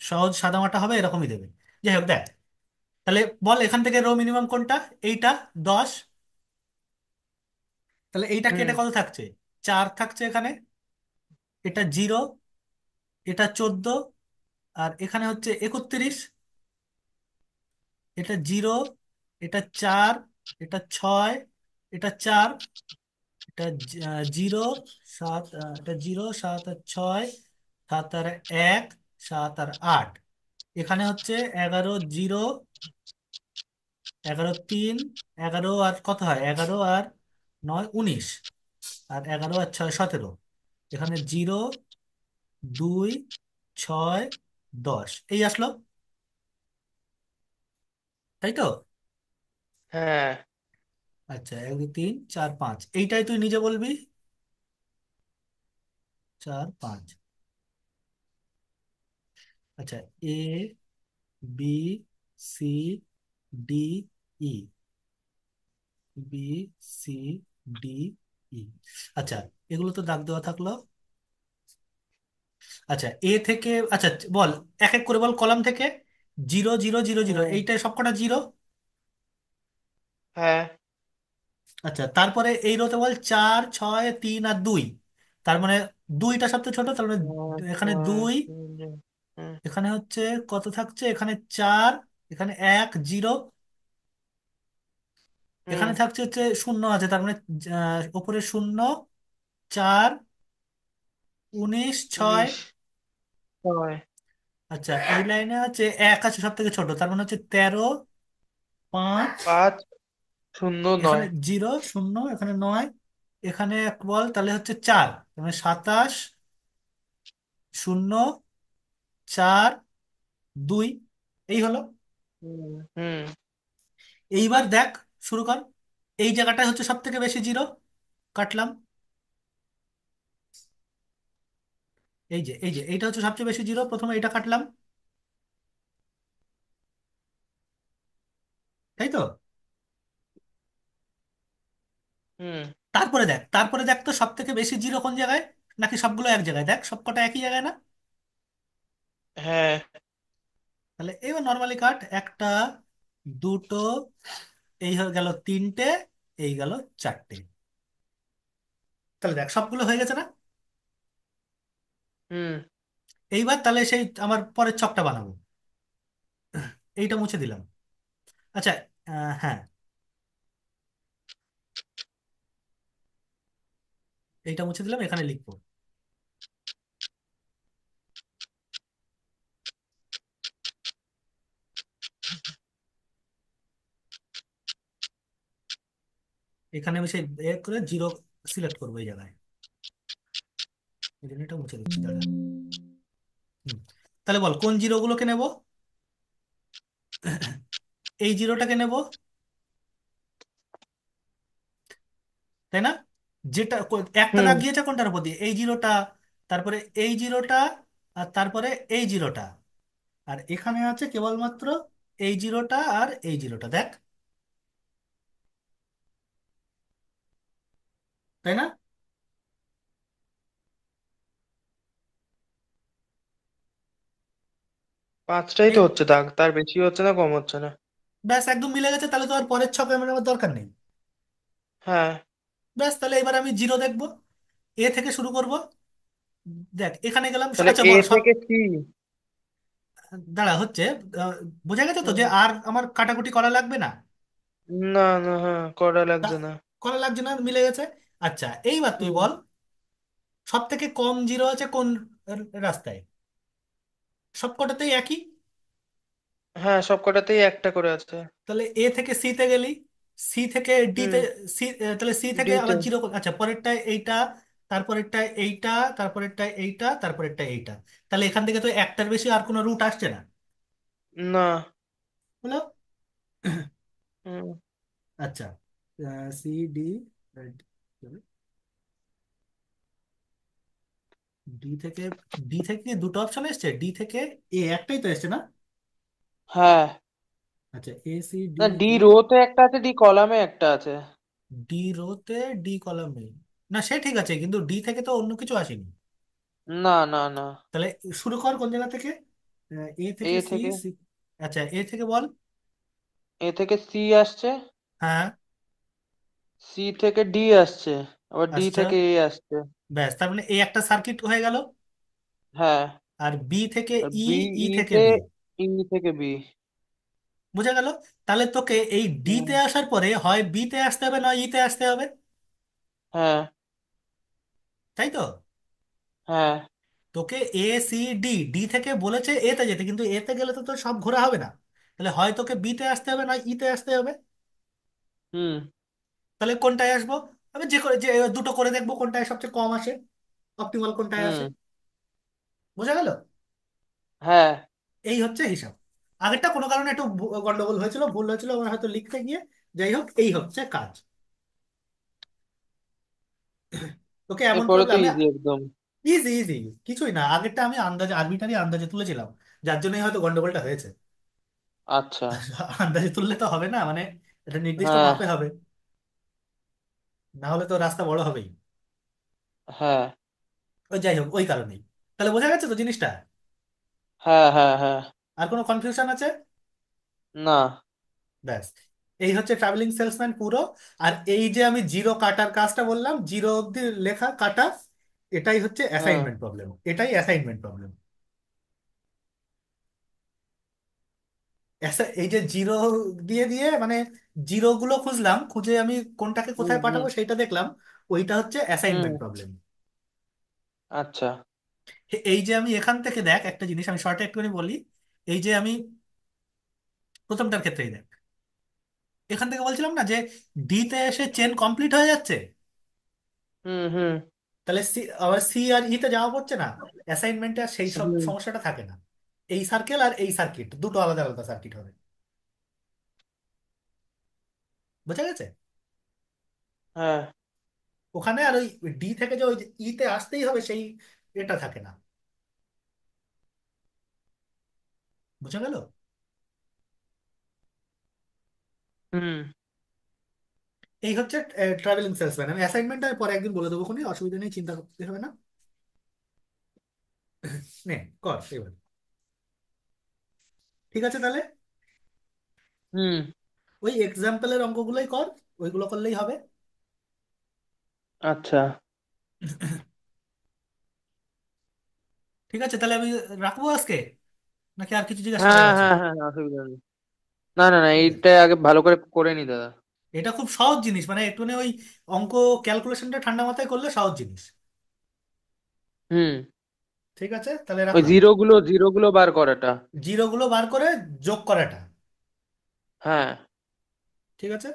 সহজ সাদামাটা হবে, এরকমই দেবে। যাই হোক দেখ, তাহলে বল এখান থেকে রো মিনিমাম কোনটা? এইটা 10। তাহলে এইটা হুম কেটে কত থাকছে? 4 থাকছে এখানে। এটা 0, এটা 14, আর এখানে হচ্ছে 31। এটা 0, এটা 4, এটা 6, এটা 4, এটা 0, 7, এটা 0, 7 আর 6, 7 আর 1, 7 আর 8। এখানে হচ্ছে 11, 0, 11, 3, 11 আর কত হয়, 11 আর 9, 19, আর 11 আর 6, 17। এখানে 0, 2, 6, 10 এই আসলো, তাই তো? হ্যাঁ। আচ্ছা, 1, 2, 3, 4, 5 এইটাই তুই নিজে বলবি। 4, 5। আচ্ছা, এ, বি, সি, ডি, ই, বি, সি, ডি, ই। আচ্ছা, এগুলো তো দাগ দেওয়া থাকলো। আচ্ছা, এ থেকে, আচ্ছা বল, এক এক করে বল কলাম থেকে। 0, 0, 0, 0 হুম। এইটাই সবকটা 0। হ্যাঁ। আচ্ছা, তারপরে এই রোতে বল 4, 6, 3 আর 2। তার মানে দুইটা সবচেয়ে ছোট, তার মানে এখানে 2। হুম। এখানে হচ্ছে কত থাকছে, এখানে 4, এখানে 1, 0। হুম। এখানে থাকছে হচ্ছে শূন্য আছে, তার মানে ওপরে শূন্য, 4, 19, 6। 19, 6, আচ্ছা, এই লাইনে আছে 1 আছে সব থেকে ছোট, তার মানে হচ্ছে 13, 5। 5, 0, এখানে 9। 0, শূন্য, এখানে 9, এখানে এক বল, তাহলে হচ্ছে 4, মানে 27, শূন্য, 4, 2 এই হলো। হুম। হুম। এইবার দেখ, শুরু কর। এই জায়গাটা হচ্ছে সব থেকে বেশি 0, কাটলাম। এই যে এইটা হচ্ছে সবচেয়ে বেশি 0, প্রথমে এটা কাটলাম, তাই তো? হুম। তারপরে দেখ তো সব থেকে বেশি 0 কোন জায়গায়, নাকি সবগুলো এক জায়গায়? দেখ সবকটা একই জায়গায় না? হ্যাঁ। তাহলে এবার নর্মালি কাট, একটা, দুটো, এই হয়ে গেল 3টে, এই গেল 4টে। তাহলে দেখ সবগুলো হয়ে গেছে না? হুম। এইবার তাহলে সেই আমার পরের ছকটা বানাবো। এইটা মুছে দিলাম। আচ্ছা, হ্যাঁ, এইটা মুছে দিলাম, এখানে লিখবো। এখানে আমি সেই করে 0 সিলেক্ট করবো এই জায়গায়। এই জন্য এটা মুছে দিচ্ছি, দাঁড়া। হুম। তাহলে বল কোন জিরোগুলোকে নেব? এই জিরোটাকে নেব, তাই না? যেটা একটা হুম। দাগ গিয়েছে কোনটার উপর দিয়ে, এই জিরোটা, তারপরে এই জিরোটা, আর তারপরে এই জিরোটা। আর এখানে আছে কেবলমাত্র এই জিরোটা আর এই জিরোটা, দেখ, তাই না? 5টাই এই তো হচ্ছে দাগ, তার বেশি হচ্ছে না, কম হচ্ছে না। ব্যাস একদম মিলে গেছে, তাহলে তো আর পরের ছকে আমার আমার দরকার নেই। হ্যাঁ। ব্যাস, তাহলে এবার আমি 0 দেখবো, এ থেকে শুরু করব। দেখ এখানে গেলাম, তাহলে আচ্ছা এ বল সব। থেকে সি। দাঁড়া হচ্ছে, বোঝা গেছে তো যে হুম। আর আমার কাটাকুটি করা লাগবে না। না না, হ্যাঁ, করা তা লাগছে না। করা লাগছে না, মিলে গেছে। আচ্ছা, এইবার তুই হুম। বল, সব থেকে কম 0 আছে কোন রাস্তায়? সবকটাতেই একই। হ্যাঁ, সব কটাতেই একটা করে আছে। তাহলে এ থেকে সি তে গেলি, সি থেকে ডি তে, হুম। সি, তাহলে সি থেকে ডিতে। আবার 0, আচ্ছা পরেরটায় এইটা, তারপরেরটায় এইটা, তারপরেরটায় এইটা, তারপরেরটায় এইটা। তাহলে এখান থেকে তো একটার বেশি আর কোনো রুট আসছে না, না। হলো। হুম। আচ্ছা, সি, ডি, ডি থেকে, ডি থেকে দুটো অপশন এসছে, ডি থেকে এ একটাই তো এসছে না? হ্যাঁ। আচ্ছা, এ সি না, ডি ডি ই। রোতে একটা আছে, ডি কলামে একটা আছে। ডি রোতে, ডি কলামে। না সে ঠিক আছে, কিন্তু ডি থেকে তো অন্য কিছু আসেনি। না না না। তাহলে শুরু কর কোন জায়গা থেকে। এ এ থেকে সি, থেকে। সি। আচ্ছা, এ থেকে বল। এ থেকে সি আসছে। হ্যাঁ। সি থেকে ডি আসছে। আবার ডি আচ্ছা, থেকে এ আসছে। ব্যাস, তার মানে এই একটা সার্কিট হয়ে গেল। হ্যাঁ। আর বি থেকে ই, বি ই ই থেকে তে, বি। ই থেকে বি। বোঝা গেল। তাহলে তোকে এই ডি তে আসার পরে হয় বি তে আসতে হবে, নয় ই তে আসতে হবে। হ্যাঁ। তাই তো? হ্যাঁ। তোকে এ সি ডি, ডি থেকে বলেছে এ তে যেতে, কিন্তু এ তে গেলে তো তোর সব ঘোরা হবে না। তাহলে হয় তোকে বি তে আসতে হবে, নয় ই তে আসতে হবে। হুম তাহলে কোনটায় আসবো? আমি যে দুটো করে দেখবো কোনটায় সবচেয়ে কম আসে, অপটিমাল কোনটায় আসে। হুম। বোঝা গেল। হ্যাঁ। এই হচ্ছে হিসাব। আগেরটা কোনো কারণে একটু গন্ডগোল হয়েছিল, ভুল হয়েছিল আমার হয়তো লিখতে গিয়ে। যাই হোক, এই হচ্ছে কাজ। তোকে এমন এরপরে তো প্রবলেম। ইজি একদম। Easy easy. কিছুই না, আগেরটা আমি আন্দাজে, আরবিটারি আন্দাজে তুলেছিলাম, যার জন্যই হয়তো গন্ডগোলটা হয়েছে। আচ্ছা। আন্দাজে তুললে তো হবে না, মানে এটা নির্দিষ্ট হ্যাঁ। মাপে হবে, না হলে তো রাস্তা বড় হবেই। হ্যাঁ। ওই যাই হোক, ওই কারণেই। তাহলে বোঝা গেছে তো জিনিসটা। হ্যাঁ। হ্যাঁ। হ্যাঁ। আর কোনো কনফিউশন আছে? না। ব্যাস, এই হচ্ছে ট্রাভেলিং সেলসম্যান পুরো। আর এই যে আমি জিরো কাটার কাজটা বললাম, জিরো অব্দি লেখা কাটা, এটাই হচ্ছে হ্যাঁ। অ্যাসাইনমেন্ট প্রবলেম, এটাই অ্যাসাইনমেন্ট প্রবলেম। এই যে জিরো দিয়ে দিয়ে মানে জিরো গুলো খুঁজলাম, খুঁজে আমি কোনটাকে হুম কোথায় হুম পাঠাবো সেটা দেখলাম। ওইটা হচ্ছে হুম। Assignment problem. আচ্ছা। এই যে আমি এখান থেকে দেখ একটা জিনিস আমি শর্টে একটুখানি বলি। এই যে আমি প্রথমটার ক্ষেত্রেই দেখ, এখান থেকে বলছিলাম না যে ডি তে এসে চেন কমপ্লিট হয়ে যাচ্ছে। হুম হুম তাহলে সি, আবার সি আর ই তে যাওয়া পড়ছে না। অ্যাসাইনমেন্টে আর সেই সব হুম। সমস্যাটা থাকে না। এই সার্কেল আর এই সার্কিট দুটো আলাদা আলাদা সার্কিট হবে। বোঝা গেছে? হ্যাঁ। ওখানে আর ওই ডি থেকে যে ওই ই তে আসতেই হবে সেই এটা থাকে না। বোঝা গেল। হুম। এই হচ্ছে ট্রাভেলিং সেলসম্যান। আমি অ্যাসাইনমেন্টটা পরে একদিন বলে দেবো, কোনো অসুবিধা নেই, চিন্তা করতে হবে না। নে, কর এবার। ঠিক আছে তাহলে, হুম। ওই এক্সাম্পলের অঙ্কগুলোই কর, ওইগুলো করলেই হবে। আচ্ছা। ঠিক আছে তাহলে আমি রাখবো আজকে, নাকি আর কিছু জিজ্ঞাসা করার হ্যাঁ আছে? হ্যাঁ হ্যাঁ, অসুবিধা নেই। না না না, ঠিক আছে, এইটা আগে ভালো করে করে নি দাদা। এটা খুব সহজ জিনিস, মানে একটু ওই অঙ্ক ক্যালকুলেশনটা ঠান্ডা মাথায় করলে সহজ জিনিস। হুম। ঠিক আছে তাহলে ওই রাখলাম। জিরো গুলো বার করাটা। জিরো গুলো বার করে যোগ করাটা। হ্যাঁ। ঠিক আছে।